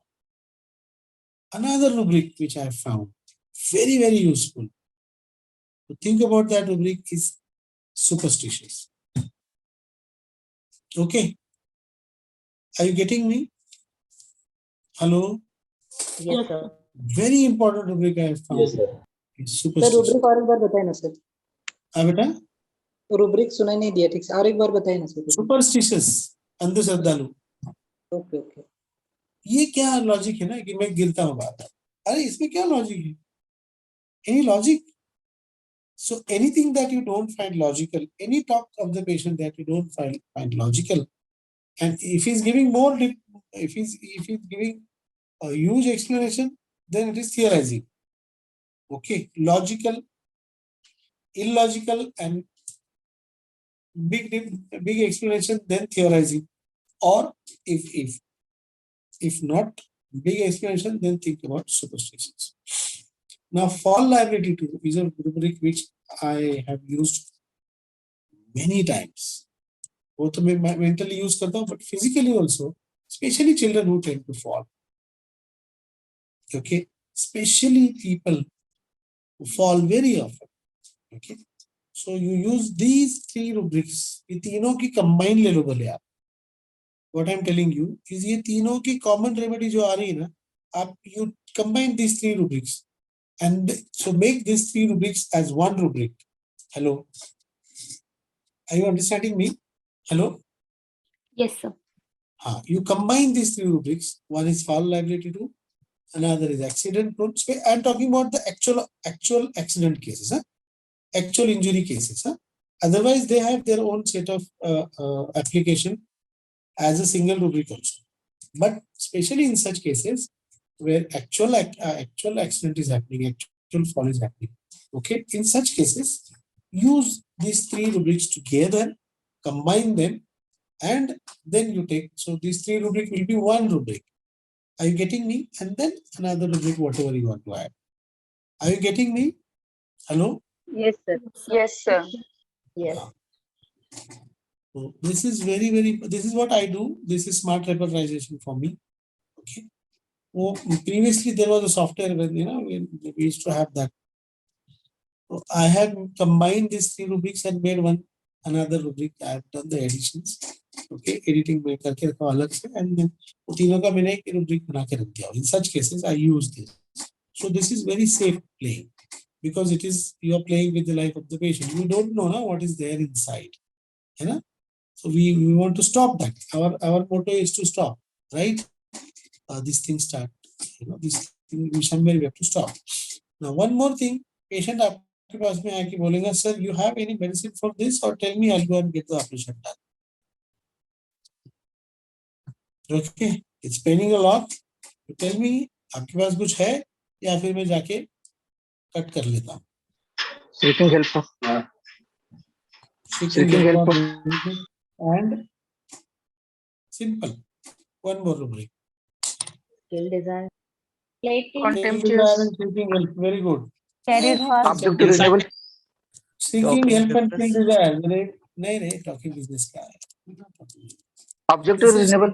Another rubric which I found very useful to think about that rubric is superstitious. Okay, are you getting me? Hello. Yes, sir. Very important rubric I have found. Yes, sir. Is sir superstitious. Rubric और एक बार बताए ना sir. हाँ बेटा. Rubric सुनाई नहीं दिया ठीक से, और एक बार बताए ना सर. Superstitious, अंधश्रद्धालु. ओके. ये क्या लॉजिक है ना कि मैं गिरता हूँ बार. अरे इसमें क्या लॉजिक है? Any logic? So anything that you don't find logical, any talk of the patient that you don't find logical, and if he's giving more, if he's giving a huge explanation, then it is theorizing. Okay, logical, illogical, and big explanation, then theorizing. Or if not big explanation, then think about superstitions. Now, fall liability to is a rubric which I have used many times. वो तो मैं mentally use करता हूँ, but physically also, especially children who tend to fall. Okay, especially people who fall very often. Okay, so you use these 3 rubrics. ये तीनों की combine ले लो भले आप. What I'm telling you is ये तीनों की common remedy जो आ रही है ना, आप you combine these 3 rubrics, and so make these 3 rubrics as one rubric. Hello, are you understanding me? Hello. Yes, sir. You combine these 3 rubrics. One is fall liability to, another is accident prone. I'm talking about the actual accident cases, actual injury cases. Otherwise, they have their own set of application as a single rubric also. But especially in such cases where actual accident is happening, actual fall is happening. Okay, in such cases, use these 3 rubrics together, combine them, and then you take. So these 3 rubric will be one rubric. Are you getting me? And then another rubric, whatever you want to add. Are you getting me? Hello? Yes, sir. Yes, sir. Yes. So this is this is what I do. This is smart repertorization for me. Okay. Well, previously there was a software when we used to have that. So I have combined these 3 rubrics and made another rubric. I have done the additions. Okay, editing में करके रखा अलग से, and then तीनों का मैंने एक rubric बना के रख दिया. In such cases, I use this. So this is very safe playing, because it is you are playing with the life of the patient. You don't know what is there inside. So we want to stop that. Our motto is to stop, right? These things start. This thing somewhere we have to stop. Now one more thing, patient आपके पास में आके बोलेगा, sir, you have any medicine for this, or tell me, I'll go and get the operation done. Okay, it's paining a lot, tell me आपके पास कुछ है या फिर मैं जाके कट कर लेता हूँ. Seeking help. Seeking Seeking help help. and simple. One more rubric. Skill desire. Contemptuous. Seeking help. Very good. Career fast. Objective reasonable. Seeking help and skill desire. नहीं नहीं, talking business का है. Objective reasonable.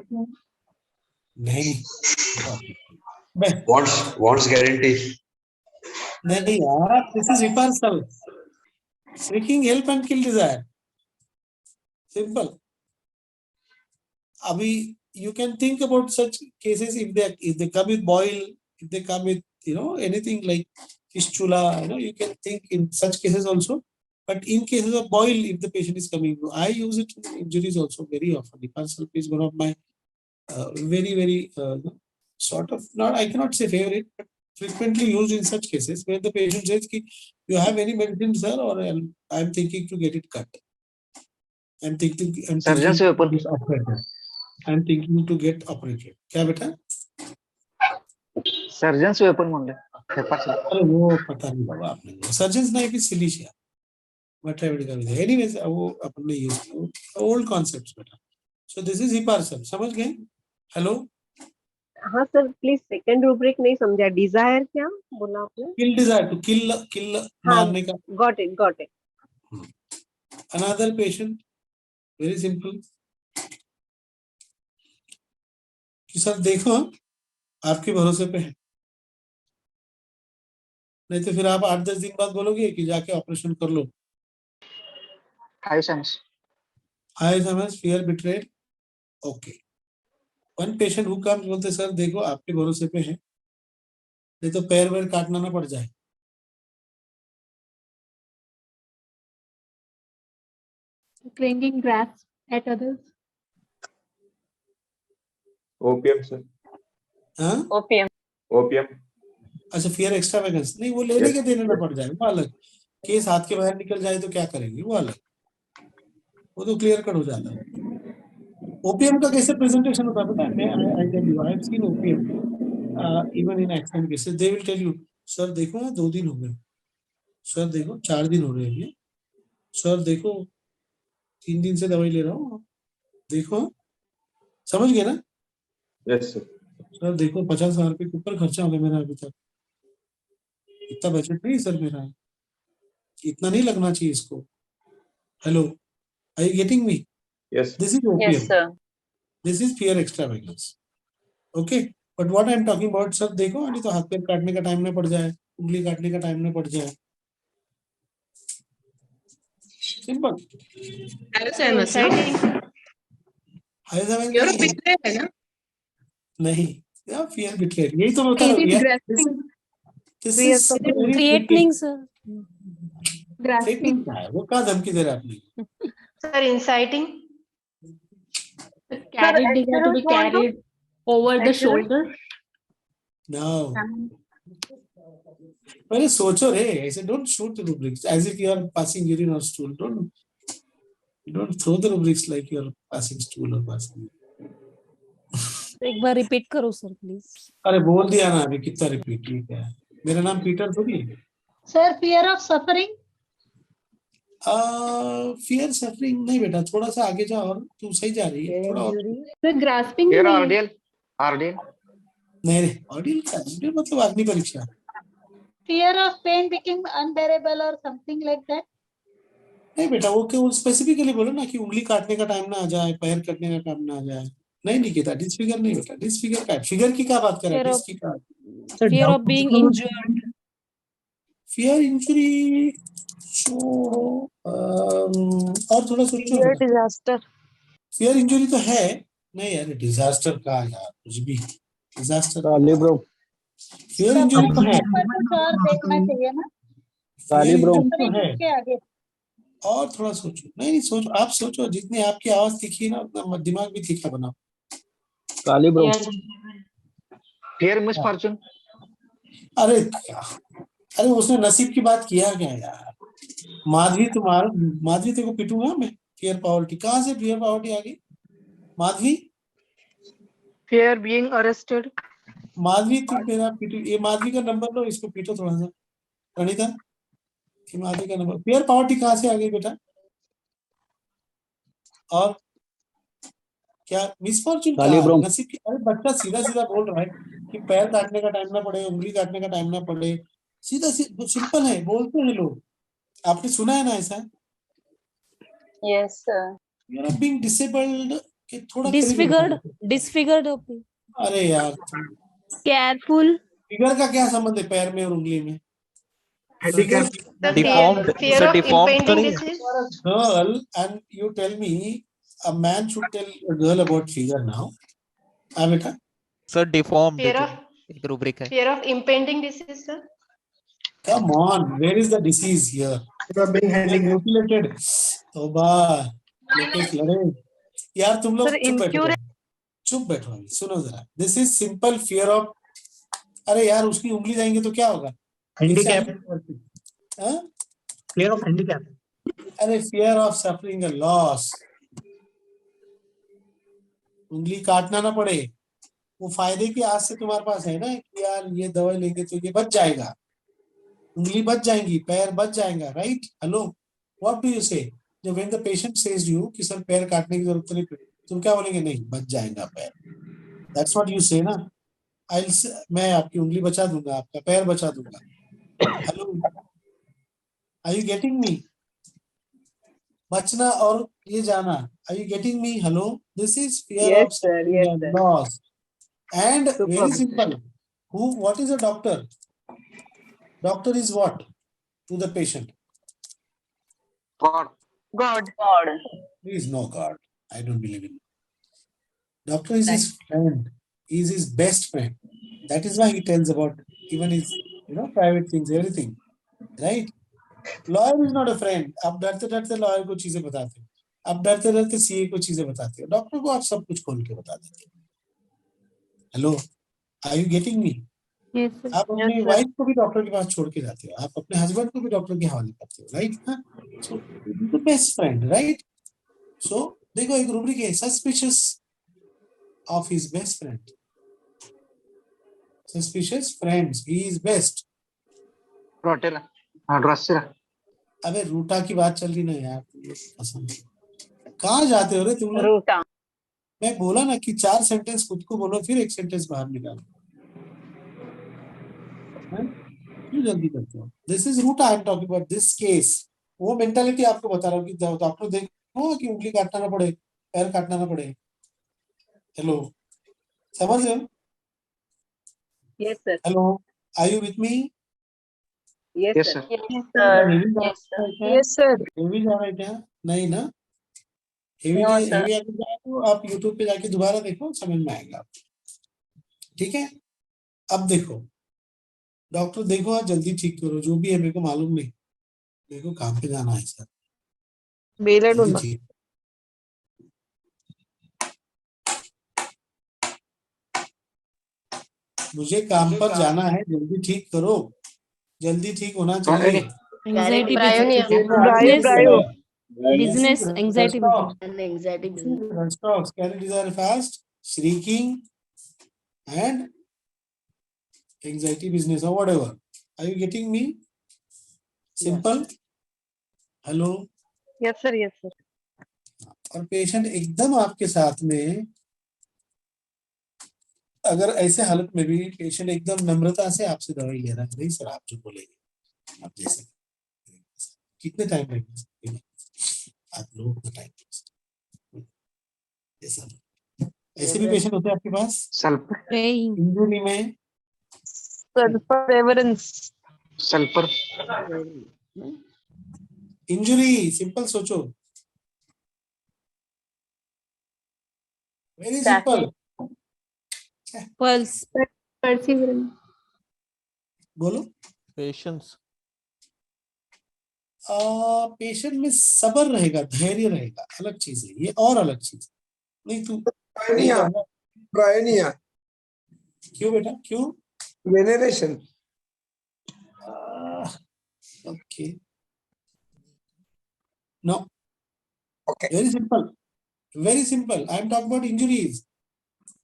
नहीं नहीं. Wants guarantee. नहीं यार, this is reversal. Seeking help and kill desire. Simple. Abhi, you can think about such cases if they come with boil, if they come with anything like fistula, you can think in such cases also. But in cases of boil, if the patient is coming, I use it in injuries also very often. Reversal is one of my very sort of, not, I cannot say favorite, but frequently used in such cases where the patient says ki, you have any medicine, sir, or I'm thinking to get it cut. I'm thinking Surgeon's weapon. I'm thinking to get operated. क्या बेटा? Surgeon's weapon म्हणले. अरे वो पता नहीं बाबा आपने. Surgeons ना भी सिलिशिया. But anyways वो अपन ने use old concepts बेटा. So this is reversal. समझ गए? Hello? हाँ सर, प्लीज सेकंड रूब्रिक नहीं समझा. डिजायर क्या बोला आपने? Kill desire, to kill मारने का. Got it. Another patient, very simple. कि सर देखो आपके भरोसे पे है, नहीं तो फिर आप 8-10 दिन बाद बोलोगे कि जाके ऑपरेशन कर लो. High chance. हाय समझ, fear betrayed. Okay. One patient who comes बोलते सर देखो आपके भरोसे पे है, नहीं तो पैर वैर काटना ना पड़ जाए. Clinging grasp at others. OPM sir. हाँ? OPM. अच्छा, fear extravagance नहीं, वो लेने के देने ना पड़ जाए, वो अलग. केस हाथ के बाहर निकल जाए तो क्या करेंगे, वो अलग. वो तो क्लियर कट हो जाता है. ओपीएम का कैसे प्रेजेंटेशन होता है पता है? मैं I tell you, I have seen OPM even in accident cases. They will tell you, sir देखो 2 दिन हो गए, सर देखो 4 दिन हो रहे हैं, सर देखो 3 दिन से दवाई ले रहा हूँ, देखो. समझ गए ना? Yes sir. सर देखो 50,000 रुपये के ऊपर खर्चा हो गया मेरा अभी तक, इतना बजट नहीं सर मेरा, इतना नहीं लगना चाहिए इसको. Hello, are you getting me? Yes. This is OPM. This is fear extravagance. Okay, but what I am talking about, sir देखो नहीं तो हाथ पैर काटने का टाइम ना पड़ जाए, उंगली काटने का टाइम ना पड़ जाए. सिंपल. नहीं, या फियर बिट्रेड, यही तो मैं बता रहा हूँ. This is Threatening, sir. Threatening क्या है, वो क्या धमकी दे रहा है आपने? Sir, inciting. Carried, they have to be carried over the shoulder. No. पहले सोचो रे, ऐसे don't shoot the rubrics as if you are passing urine or stool. Don't throw the rubrics like you are passing stool or passing. एक बार repeat करो sir please. अरे बोल दिया ना अभी, कितना रिपीट. ठीक है, मेरा नाम पीटर थोड़ी है. Sir, fear of suffering. Fear suffering नहीं बेटा, थोड़ा सा आगे जाओ, और तू सही जा रही है थोड़ा और. The grasping. Here RDL. नहीं रे, ऑडियल का मतलब अग्नि परीक्षा. Fear of pain became unbearable or something like that. नहीं बेटा, वो क्यों स्पेसिफिकली बोलो ना कि उंगली काटने का टाइम ना आ जाए, पैर कटने का टाइम ना आ जाए. नहीं निकिता, डिसफिगर नहीं बेटा, डिसफिगर का फिगर की क्या बात कर रहा है? डिस की क्या? Fear of being injured. Fear injury. और थोड़ा सोचो. Fear disaster. फियर इंजरी तो है नहीं यार, डिजास्टर का यार कुछ भी. Disaster bro. फियर इंजरी तो है. कुछ और देखना चाहिए ना. Fear bro. इंजरी तो है. के आगे. और थोड़ा सोचो. नहीं सोचो, आप सोचो, जितनी आपकी आवाज तीखी ना उतना दिमाग भी तीखा बनाओ. काली ब्रो. Fear misfortune. अरे क्या, अरे उसने नसीब की बात किया क्या यार? माधवी तेरे को पिटूंगा मैं. फियर पावर्टी कहाँ से फियर पावर्टी आ गई? Madhavi Fear being arrested. Madhavi तुम मेरा पीटो, ये माधवी का नंबर लो, इसको पीटो थोड़ा सा। प्रणीता, ये माधवी का नंबर। फियर पावर्टी कहाँ से आ गई बेटा? और क्या मिसफॉर्चून क्या है? नसीब की। अरे बच्चा सीधा सीधा बोल रहा है कि पैर काटने का टाइम ना पड़े, उंगली काटने का टाइम ना पड़े, सीधा सीधा सिंपल है, बोलते हैं लोग। आपने सुना है ना ऐसा? Yes, sir. You are being disabled कि थोड़ा डिसफिगर्ड अरे यार, केयरफुल। फिगर का क्या संबंध है पैर में और उंगली में? Handicap. Deformed. Fear of impending disease. You are a girl and you tell me a man should tell a girl about figure now. हाँ बेटा। सर डिफॉर्म्ड Fear of एक रूब्रिक है। fear of impending disease, sir. Come on, where is the disease here? You are being handicapped. Mutilated. तौबा, latest लड़े। यार तुम लोग चुप बैठो, चुप बैठो अभी, सुनो जरा। This is simple fear of. अरे यार उसकी उंगली जाएंगे तो क्या होगा? Handicap. Fear of handicap. अरे fear of suffering a loss. उंगली काटना ना पड़े, वो फायदे की आस से तुम्हारे पास है ना कि यार ये दवाई लेंगे तो ये बच जाएगा, उंगली बच जाएंगी, पैर बच जाएगा, right? Hello, what do you से? जब when the patient says you कि सर पैर काटने की जरूरत नहीं, तुम क्या बोलेंगे? नहीं, बच जाएगा पैर। दैट्स व्हाट यू से ना। मैं आपकी उंगली बचा दूंगा, आपका पैर बचा दूंगा। Hello, are you getting me? बचना और ये जाना, are you getting me? Hello, this is fear Yes, of sir. Yes, suffering sir. Loss and very Superb. Simple. Who? What is a doctor? Doctor is what to the patient? God. God. God. He is no God. I don't believe in. Doctor is his friend. He is his best friend. That is why he tells about even his, private things, everything, right? Lawyer is not a friend. आप डरते डरते lawyer को चीजें बताते हो, आप डरते डरते सीए को चीजें बताते हो, डॉक्टर को आप सब कुछ खोल के बता देते हो। Hello, are you getting me? आप अपने वाइफ को भी डॉक्टर के पास छोड़ के जाते हो, आप अपने हस्बैंड को भी डॉक्टर के हवाले करते हो, right? So the best friend, right? So देखो एक रूब्रिक है, suspicious of his best friend, suspicious friends, he is best. Rotella. Drosera. अबे रूटा की बात चल रही ना यार, पसंद कहाँ जाते हो रे तुम लोग? Ruta. मैं बोला ना कि 4 सेंटेंस खुद को बोलो, फिर एक सेंटेंस बाहर निकालो। क्यों जल्दी करते हो? This is root, I am talking about this case. वो मेंटालिटी आपको बता रहा हूँ कि डॉक्टर देखो कि उंगली काटना ना पड़े, पैर काटना ना पड़े। हेलो, समझ रहे हो? Yes, sir. Hello, are you with me? Yes, Yes, sir. sir. Yes, sir. Yes, sir. Yes, sir. Heavy जा रहा है क्या? नहीं ना? Heavy No, sir. हेवी अगर जाए तो आप यूट्यूब पे जाके दोबारा देखो, समझ में आएगा आपको। ठीक है, अब देखो डॉक्टर, देखो आप जल्दी ठीक करो, जो भी है मेरे को मालूम नहीं, मेरे को काम पे जाना है सर, जल्दी ठीक। मुझे काम पर जाना है, जल्दी ठीक करो, जल्दी ठीक होना चाहिए। Anxiety business, anxiety business. Stocks, can you desire fast, shrieking and anxiety business or whatever. Are you getting me? Simple. Hello. Yes, sir. Yes, sir. और पेशेंट एकदम आपके साथ में, अगर ऐसे हालत में भी पेशेंट एकदम नम्रता से आपसे दवाई ले रहा है, नहीं सर आप जो बोलेंगे आप जैसे, कितने टाइम लगेगा आप लोगों को? टाइम ऐसे भी पेशेंट होते हैं आपके पास? इंजरी में सल्फर। इंजरी, सिंपल सोचो, वेरी सिंपल। पल्स, बोलो। पेशेंस। पेशेंट में सब्र रहेगा, धैर्य रहेगा, अलग चीज है ये, और अलग चीज नहीं। तू प्रायोनिया। क्यों बेटा, क्यों? Veneration. Okay, no, okay, very simple, very simple. I am talking about injuries.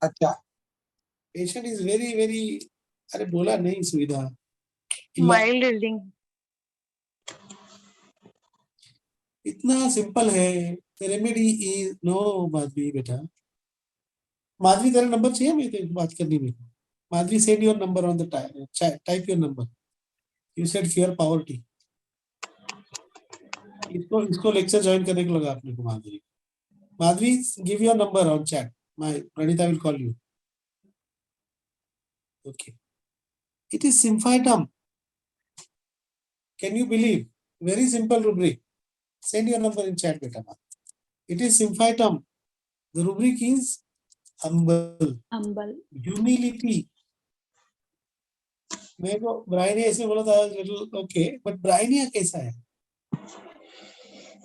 अच्छा, पेशेंट इज वेरी वेरी, अरे बोला नहीं सुविधा, माइल्ड यील्डिंग, इतना सिंपल है। रेमेडी इज नो माधवी बेटा, माधवी तेरा नंबर चाहिए मेरे को बात करनी में? Madhavi send your number on the type your number, you said fear poverty. इसको लेक्चर ज्वाइन करने को लगा आपने को Madhavi. Madhavi give your number on chat, my Pranita will call you. Okay, it is symphytum, can you believe? Very simple rubric, send your number in chat beta. It is symphytum, the rubric is humble, humility। मेरे को Bryonia ऐसे बोला था little okay, but Bryonia कैसा है?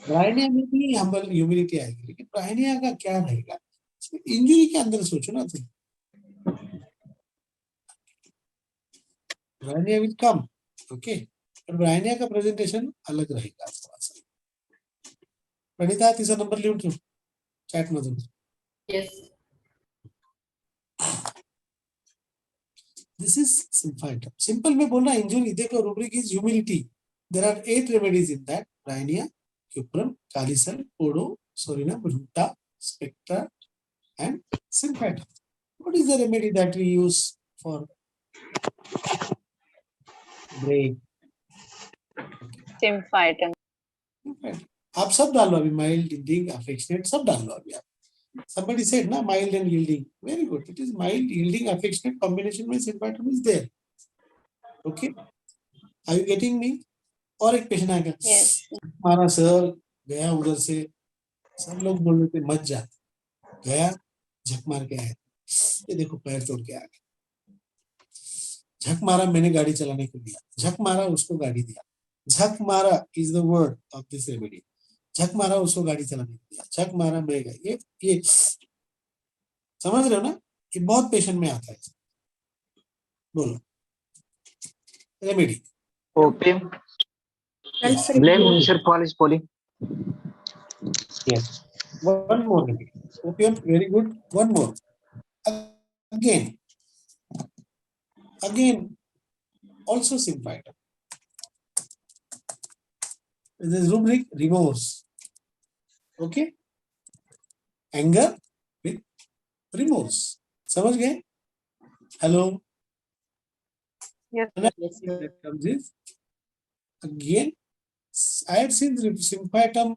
Bryonia में भी humble humility आएगी, लेकिन ब्राइनिया का क्या रहेगा? इंजरी के अंदर सोचो ना तुम, ब्राइनिया विल कम, ओके, पर ब्राइनिया का प्रेजेंटेशन अलग रहेगा थोड़ा सा। प्रणीता तीसरा नंबर लिहून ठेव चॅट मधून। दिस इज symphytum, सिंपल में बोलना इंजरी। देखो rubric is humility, there are 8 remedies in that, bryonia, cuprum, kali sul, podo, psorinum, ruta, spectra and symphytum. What is the remedy that we use for brain? symphytum. आप सब डालो अभी, mild, yielding, affectionate सब डालो अभी आप। Somebody said ना mild and yielding, very good, it is mild, yielding, affectionate combination में symphytum is there, okay, are you getting me? और एक पेशेंट आएगा, हमारा सर गया उधर से, सब लोग बोल रहे थे मत जा, गया झक मार के आया, ये देखो पैर तोड़ के आ गया, झक मारा मैंने गाड़ी चलाने को दिया, झक मारा उसको गाड़ी दिया, झक मारा is the word of this remedy, झक मारा उसको गाड़ी चलाने को दिया, झक मारा मैं गया, ये समझ रहे हो ना? ये बहुत पेशेंट में आता है। बोलो remedy. Opium, blame sir polish poly. Yes, one more remedy. Opium, very good, one more. Again also symphytum. This is rubric remorse, okay, anger with remorse, समझ गए? Hello, that comes is again I had seen symphytum,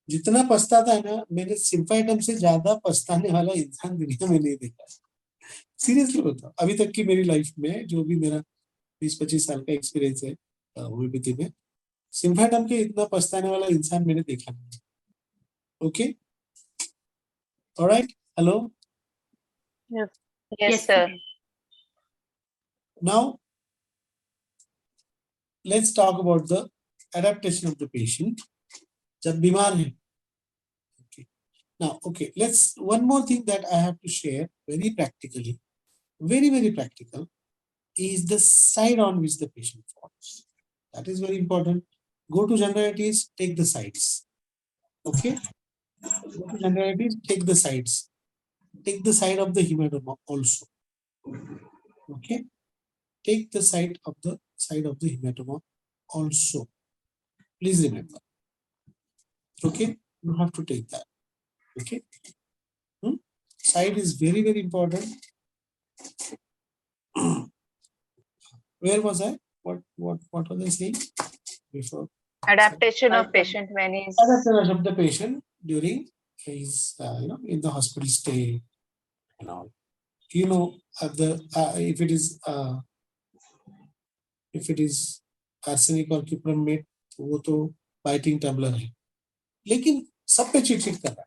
जितना पछताता है ना, मैंने symphytum से ज्यादा पछताने वाला इंसान दुनिया में नहीं देखा। सीरियसली बताओ, अभी तक की मेरी लाइफ में जो भी मेरा 20-25 साल का एक्सपीरियंस है होम्योपैथी में, सिम्फाइटम के इतना पछताने वाला इंसान मैंने देखा नहीं। Okay, alright, hello, Yes, sir. Now let's talk about the adaptation of the patient जब बीमार है। Now, okay, let's one more thing that I have to share very practically, very practical, is the side on which the patient falls. That is very important. Go to generalities, take the sides. Okay, go to generalities, take the sides. Take the side of the hematoma also. Okay, take the side of the hematoma also. Please remember. Okay, you have to take that. Okay, side is very important. Where was I? What was I saying before? Adaptation of patient when he's Adaptation of the patient during his in the hospital stay and all. You know, if it is arsenic or cuprum वो तो biting tumbler है, लेकिन सब पे chit कर रहा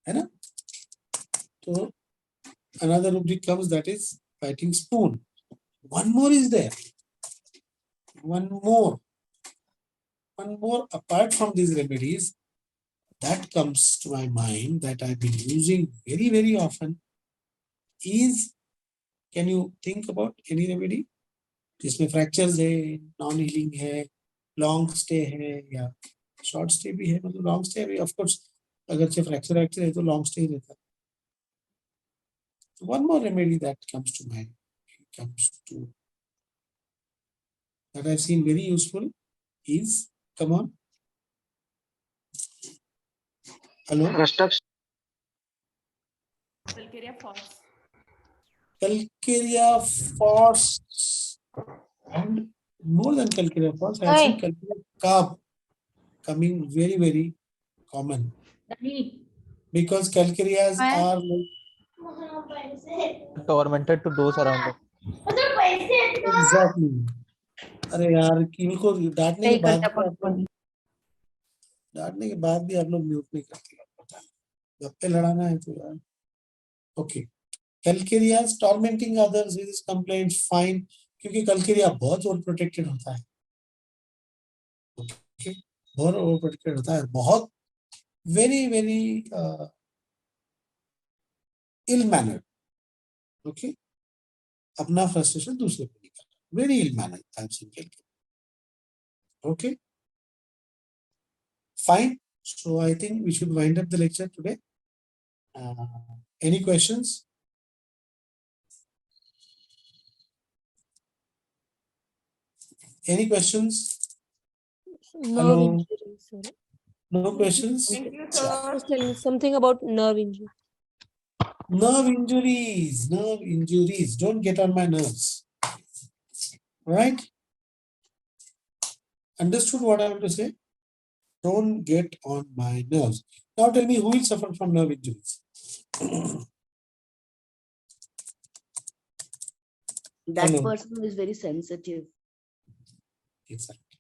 है ना? तो another rubric comes, that is biting spoon. One more is there. One more apart from these remedies that comes to my mind that I've been using very often is, can you think about any remedy जिसमें fractures है, non healing है, long stay है या short stay भी है? मतलब long stay भी of course अगर से fracture है तो long stay रहता है। One more remedy that comes to mind, that I've seen very useful is, come on. Hello? Calcarea phos, and more than calcarea phos, I have seen calcarea carb coming very, very common. Because calcareas are tormented to those around them. exactly. अरे यार इनको डांटने के बाद भी आप लोग mute नहीं करते, गप्पे लड़ाना है तो यार. Okay, Calcarea's tormenting others with complaints, fine, क्योंकि कैलकेरिया बहुत ओवर प्रोटेक्टेड होता है. ओके, बहुत ओवर प्रोटेक्टेड होता है, बहुत very very ill mannered. Okay, अपना फ्रस्ट्रेशन दूसरे पे निकालना, very ill mannered I am seeing Calcarea. Okay, fine. So I think we should wind up the lecture today. Any questions? Any questions? Nerve injury, sir. No questions? Thank you, sir. I was telling something about nerve injury. Nerve injuries. Nerve injuries. Don't get on my nerves. Right? Understood what I want to say? Don't get on my nerves. Now tell me, who will suffer from nerve injuries? That Hello. person who is very sensitive. Exactly.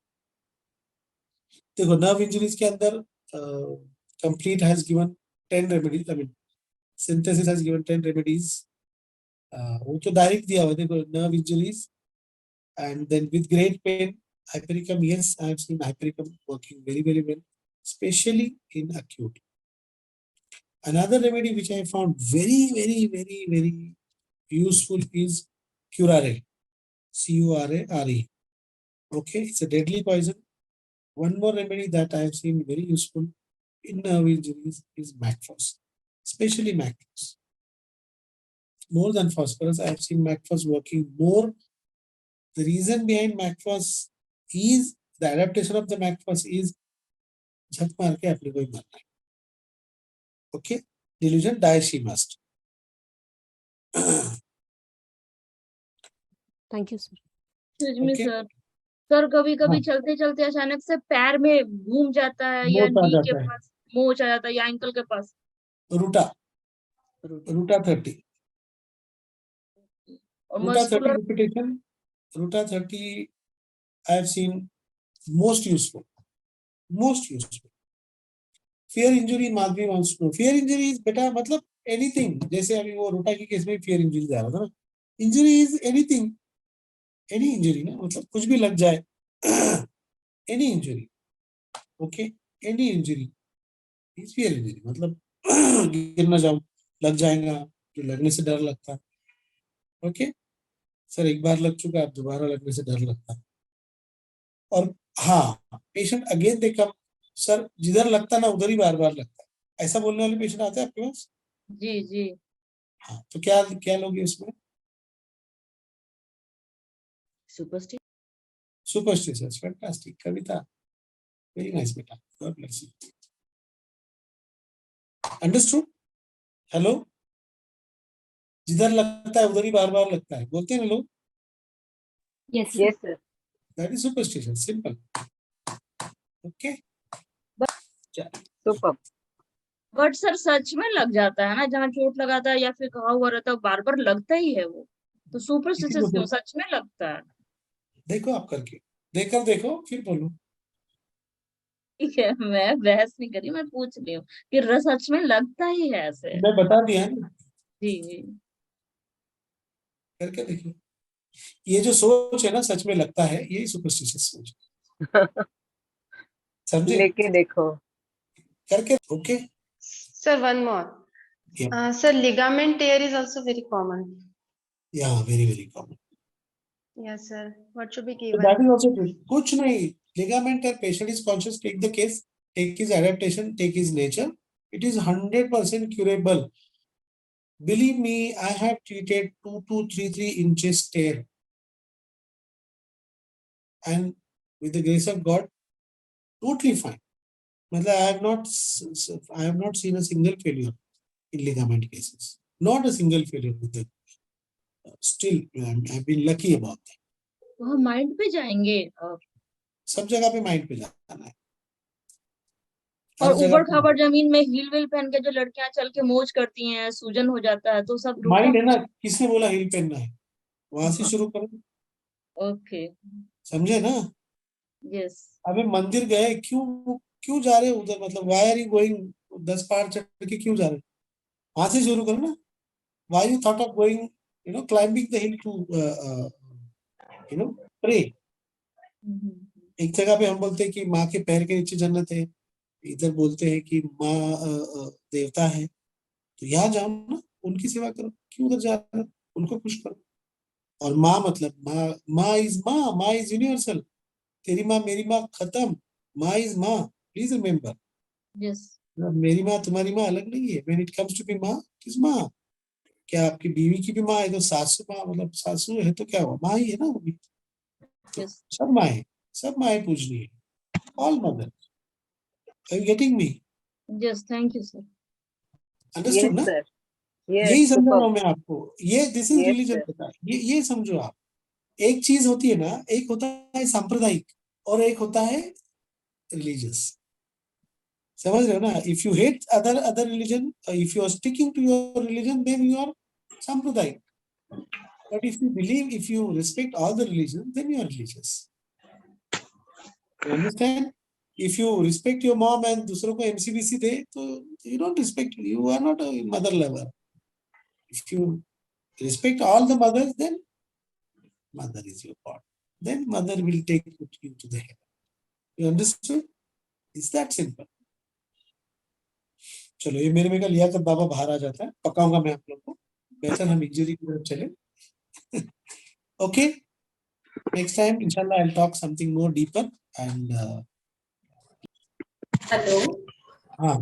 देखो, nerve injuries के अंदर complete has given 10 remedies. I mean, synthesis has given 10 remedies. वो तो direct दिया हुआ, देखो, nerve injuries, and then with great pain, hypericum. Yes, I have seen hypericum working very, very well, especially in acute. Another remedy which I found very, very, very, very useful is curare. C-U-R-A-R-E. Okay, it's a deadly poison. One more remedy that I have seen very useful in nerve injuries is MacPhos, especially MacPhos. More than phosphorus, I have seen MacPhos working more. The reason behind MacPhos is, the adaptation of the MacPhos is झक मार के अपने को ही मारना है. Okay, delusion die she must. Thank you, sir. Excuse me, Okay. sir. Sir कभी कभी हाँ. चलते चलते अचानक से पैर में घूम जाता है, या मोच आ नी के जाता है. पास मोच आ जाता है, या एंकल के पास. रूटा 30. और Ruta 30 muscular. repetition. Ruta 30 I have seen most useful. Most useful. Fear injury, Madhvi wants to know. Fear injury is better, मतलब anything. जैसे अभी वो रूटा की केस में fear injury जा रहा था ना. Injury is anything. Any injury ना, मतलब कुछ भी लग जाए. Any injury. Okay. Any injury is fear injury. मतलब गिर ना जाऊं, लग जाएगा, जो लगने से डर लगता है. Okay. सर एक बार लग चुका है, अब दोबारा लगने से डर लगता है. और हाँ, patient again they come, sir जिधर लगता ना उधर ही बार बार लगता है, ऐसा बोलने वाले पेशेंट आते हैं आपके पास? जी जी. हाँ, तो क्या क्या लोगे उसमें? सुपरस्टिशियस. फैंटास्टिक. कविता, वेरी नाइस बेटा, God bless you. Understood? Hello, जिधर लगता है उधर ही बार बार लगता है, बोलते हैं ना लोग. Yes, sir. Yes, sir. That is superstition. Simple. Okay, Superb. But sir सच में लग जाता है ना, जहाँ चोट लगाता है या फिर घाव हुआ रहता है, बार बार लगता ही है वो. तो सुपरस्टिशियस क्यों, सच में लगता है. देखो आप करके, देखकर देखो फिर बोलो. ठीक है, मैं बहस नहीं करी, मैं पूछ रही हूँ कि सच में लगता ही है ऐसे. मैं बता दिया ना, जी जी. करके देखो. ये जो सोच है ना, सच में लगता है, यही सुपरस्टिशियस सोच है. समझे? लेके देखो. करके. Okay. Sir, one more. Yeah. Sir, ligament tear is also very common. Yeah, very, very common. Yes, sir. What should be So given? that is also true. कुछ नहीं. Ligament tear, patient is conscious, take the case, take his adaptation, take his nature. It is 100% curable. Believe me, I have treated 2 to 3 inches tear, and with the grace of God, totally fine. I have not seen a single failure in ligament cases. Not a single failure with the. Still, I've been lucky about that. तो हम mind पे जाएंगे सब जगह पे mind पे जाना है. और ऊबड़ खाबड़ जमीन में हील विल पहन के जो लड़कियां चल के मौज करती हैं, सूजन हो जाता है, तो सब माइंड है ना. किसने बोला हील पहनना है? वहां से शुरू करो. ओके, समझे ना? यस. अबे मंदिर गए, क्यों जा रहे हो उधर? मतलब वाई आर यू गोइंग? 10 पहाड़ चढ़ के क्यों जा रहे हो? वहां से शुरू करो ना. Why you thought of going, climbing the hill to pray? एक जगह पे हम बोलते हैं कि माँ के पैर के नीचे जन्नत है, इधर बोलते हैं कि माँ देवता है. तो यहाँ जाओ ना, उनकी सेवा करो. क्यों उधर जा रहे हो? उनको खुश करो. और माँ मतलब माँ इज यूनिवर्सल. तेरी माँ मेरी माँ खत्म. माँ इज माँ. Please remember. यस. मेरी माँ तुम्हारी माँ अलग नहीं है. When it comes to be माँ, किस माँ? क्या आपकी बीवी की भी माँ है? तो सासू माँ, मतलब सासू है तो क्या हुआ? माँ ही है ना वो भी. तो सब माँ है, सब माँ पूजनी है. All mother. Are you getting me? Yes, thank you sir. Understood ना? sir. यही समझा रहा superb. हूँ मैं आपको. ये this is Yes, religion. sir. पता है, ये समझो आप. एक चीज होती है ना, एक होता है सांप्रदायिक और एक होता है रिलीजियस. समझ रहे हो ना? If you hate other religion, if you are sticking to your religion, then you are सांप्रदायिक. But if you believe, if you respect all the religion, then you are religious. You understand? If you respect your mom and दूसरों को MCBC दे, तो you don't respect, you are not a mother lover. If you respect all the mothers, then mother is your God. Then mother will take you to the heaven. You understood? It's that simple. चलो, ये मेरे में का लियाकत बाबा बाहर आ जाता है. पकाऊंगा मैं आप लोग को. बेहतर हम इंजरी की तरफ चले. Okay. Next time, inshallah, I'll talk something more deeper and. Hello. हाँ.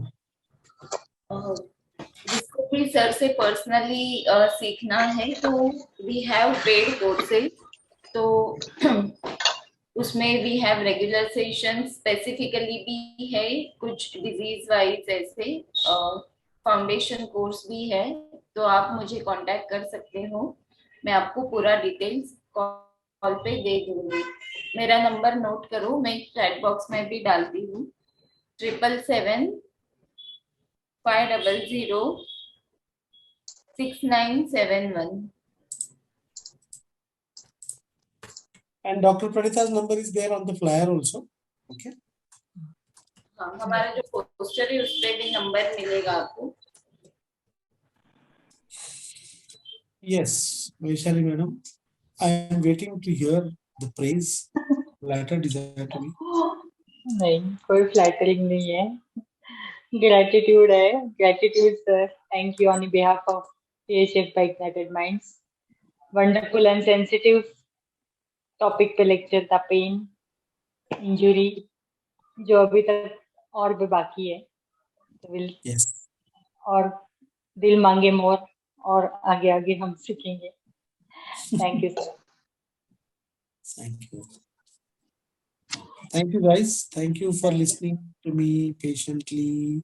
जिसको भी सर से पर्सनली सीखना है तो वी हैव पेड कोर्सेज. तो उसमें we have regular session, specifically भी है कुछ डिजीज वाइज. ऐसे फाउंडेशन कोर्स भी है. तो आप मुझे कांटेक्ट कर सकते हो. मैं आपको पूरा डिटेल्स कॉल पे दे दूंगी. मेरा नंबर नोट करो, मैं चैट बॉक्स में भी डालती हूँ. 777-500-6971. And Dr. Pranita's number is there on the flyer also. Okay. हाँ, हमारा जो पोस्टर है उस पे भी नंबर मिलेगा आपको. Yes, Vaishali madam, I am waiting to hear the praise. Latter desire to me. नहीं, कोई फ्लैटरिंग नहीं है. ग्रेटिट्यूड है. Gratitude sir. Thank you on behalf of PHF by Ignited Minds. Wonderful and sensitive topic पे lecture था. Pen, injury, जो अभी तक और भी बाकी है. Yes. और दिल मांगे मोर, और आगे आगे हम सीखेंगे. Thank you sir. Thank you. Thank you guys. Thank you for listening to me patiently.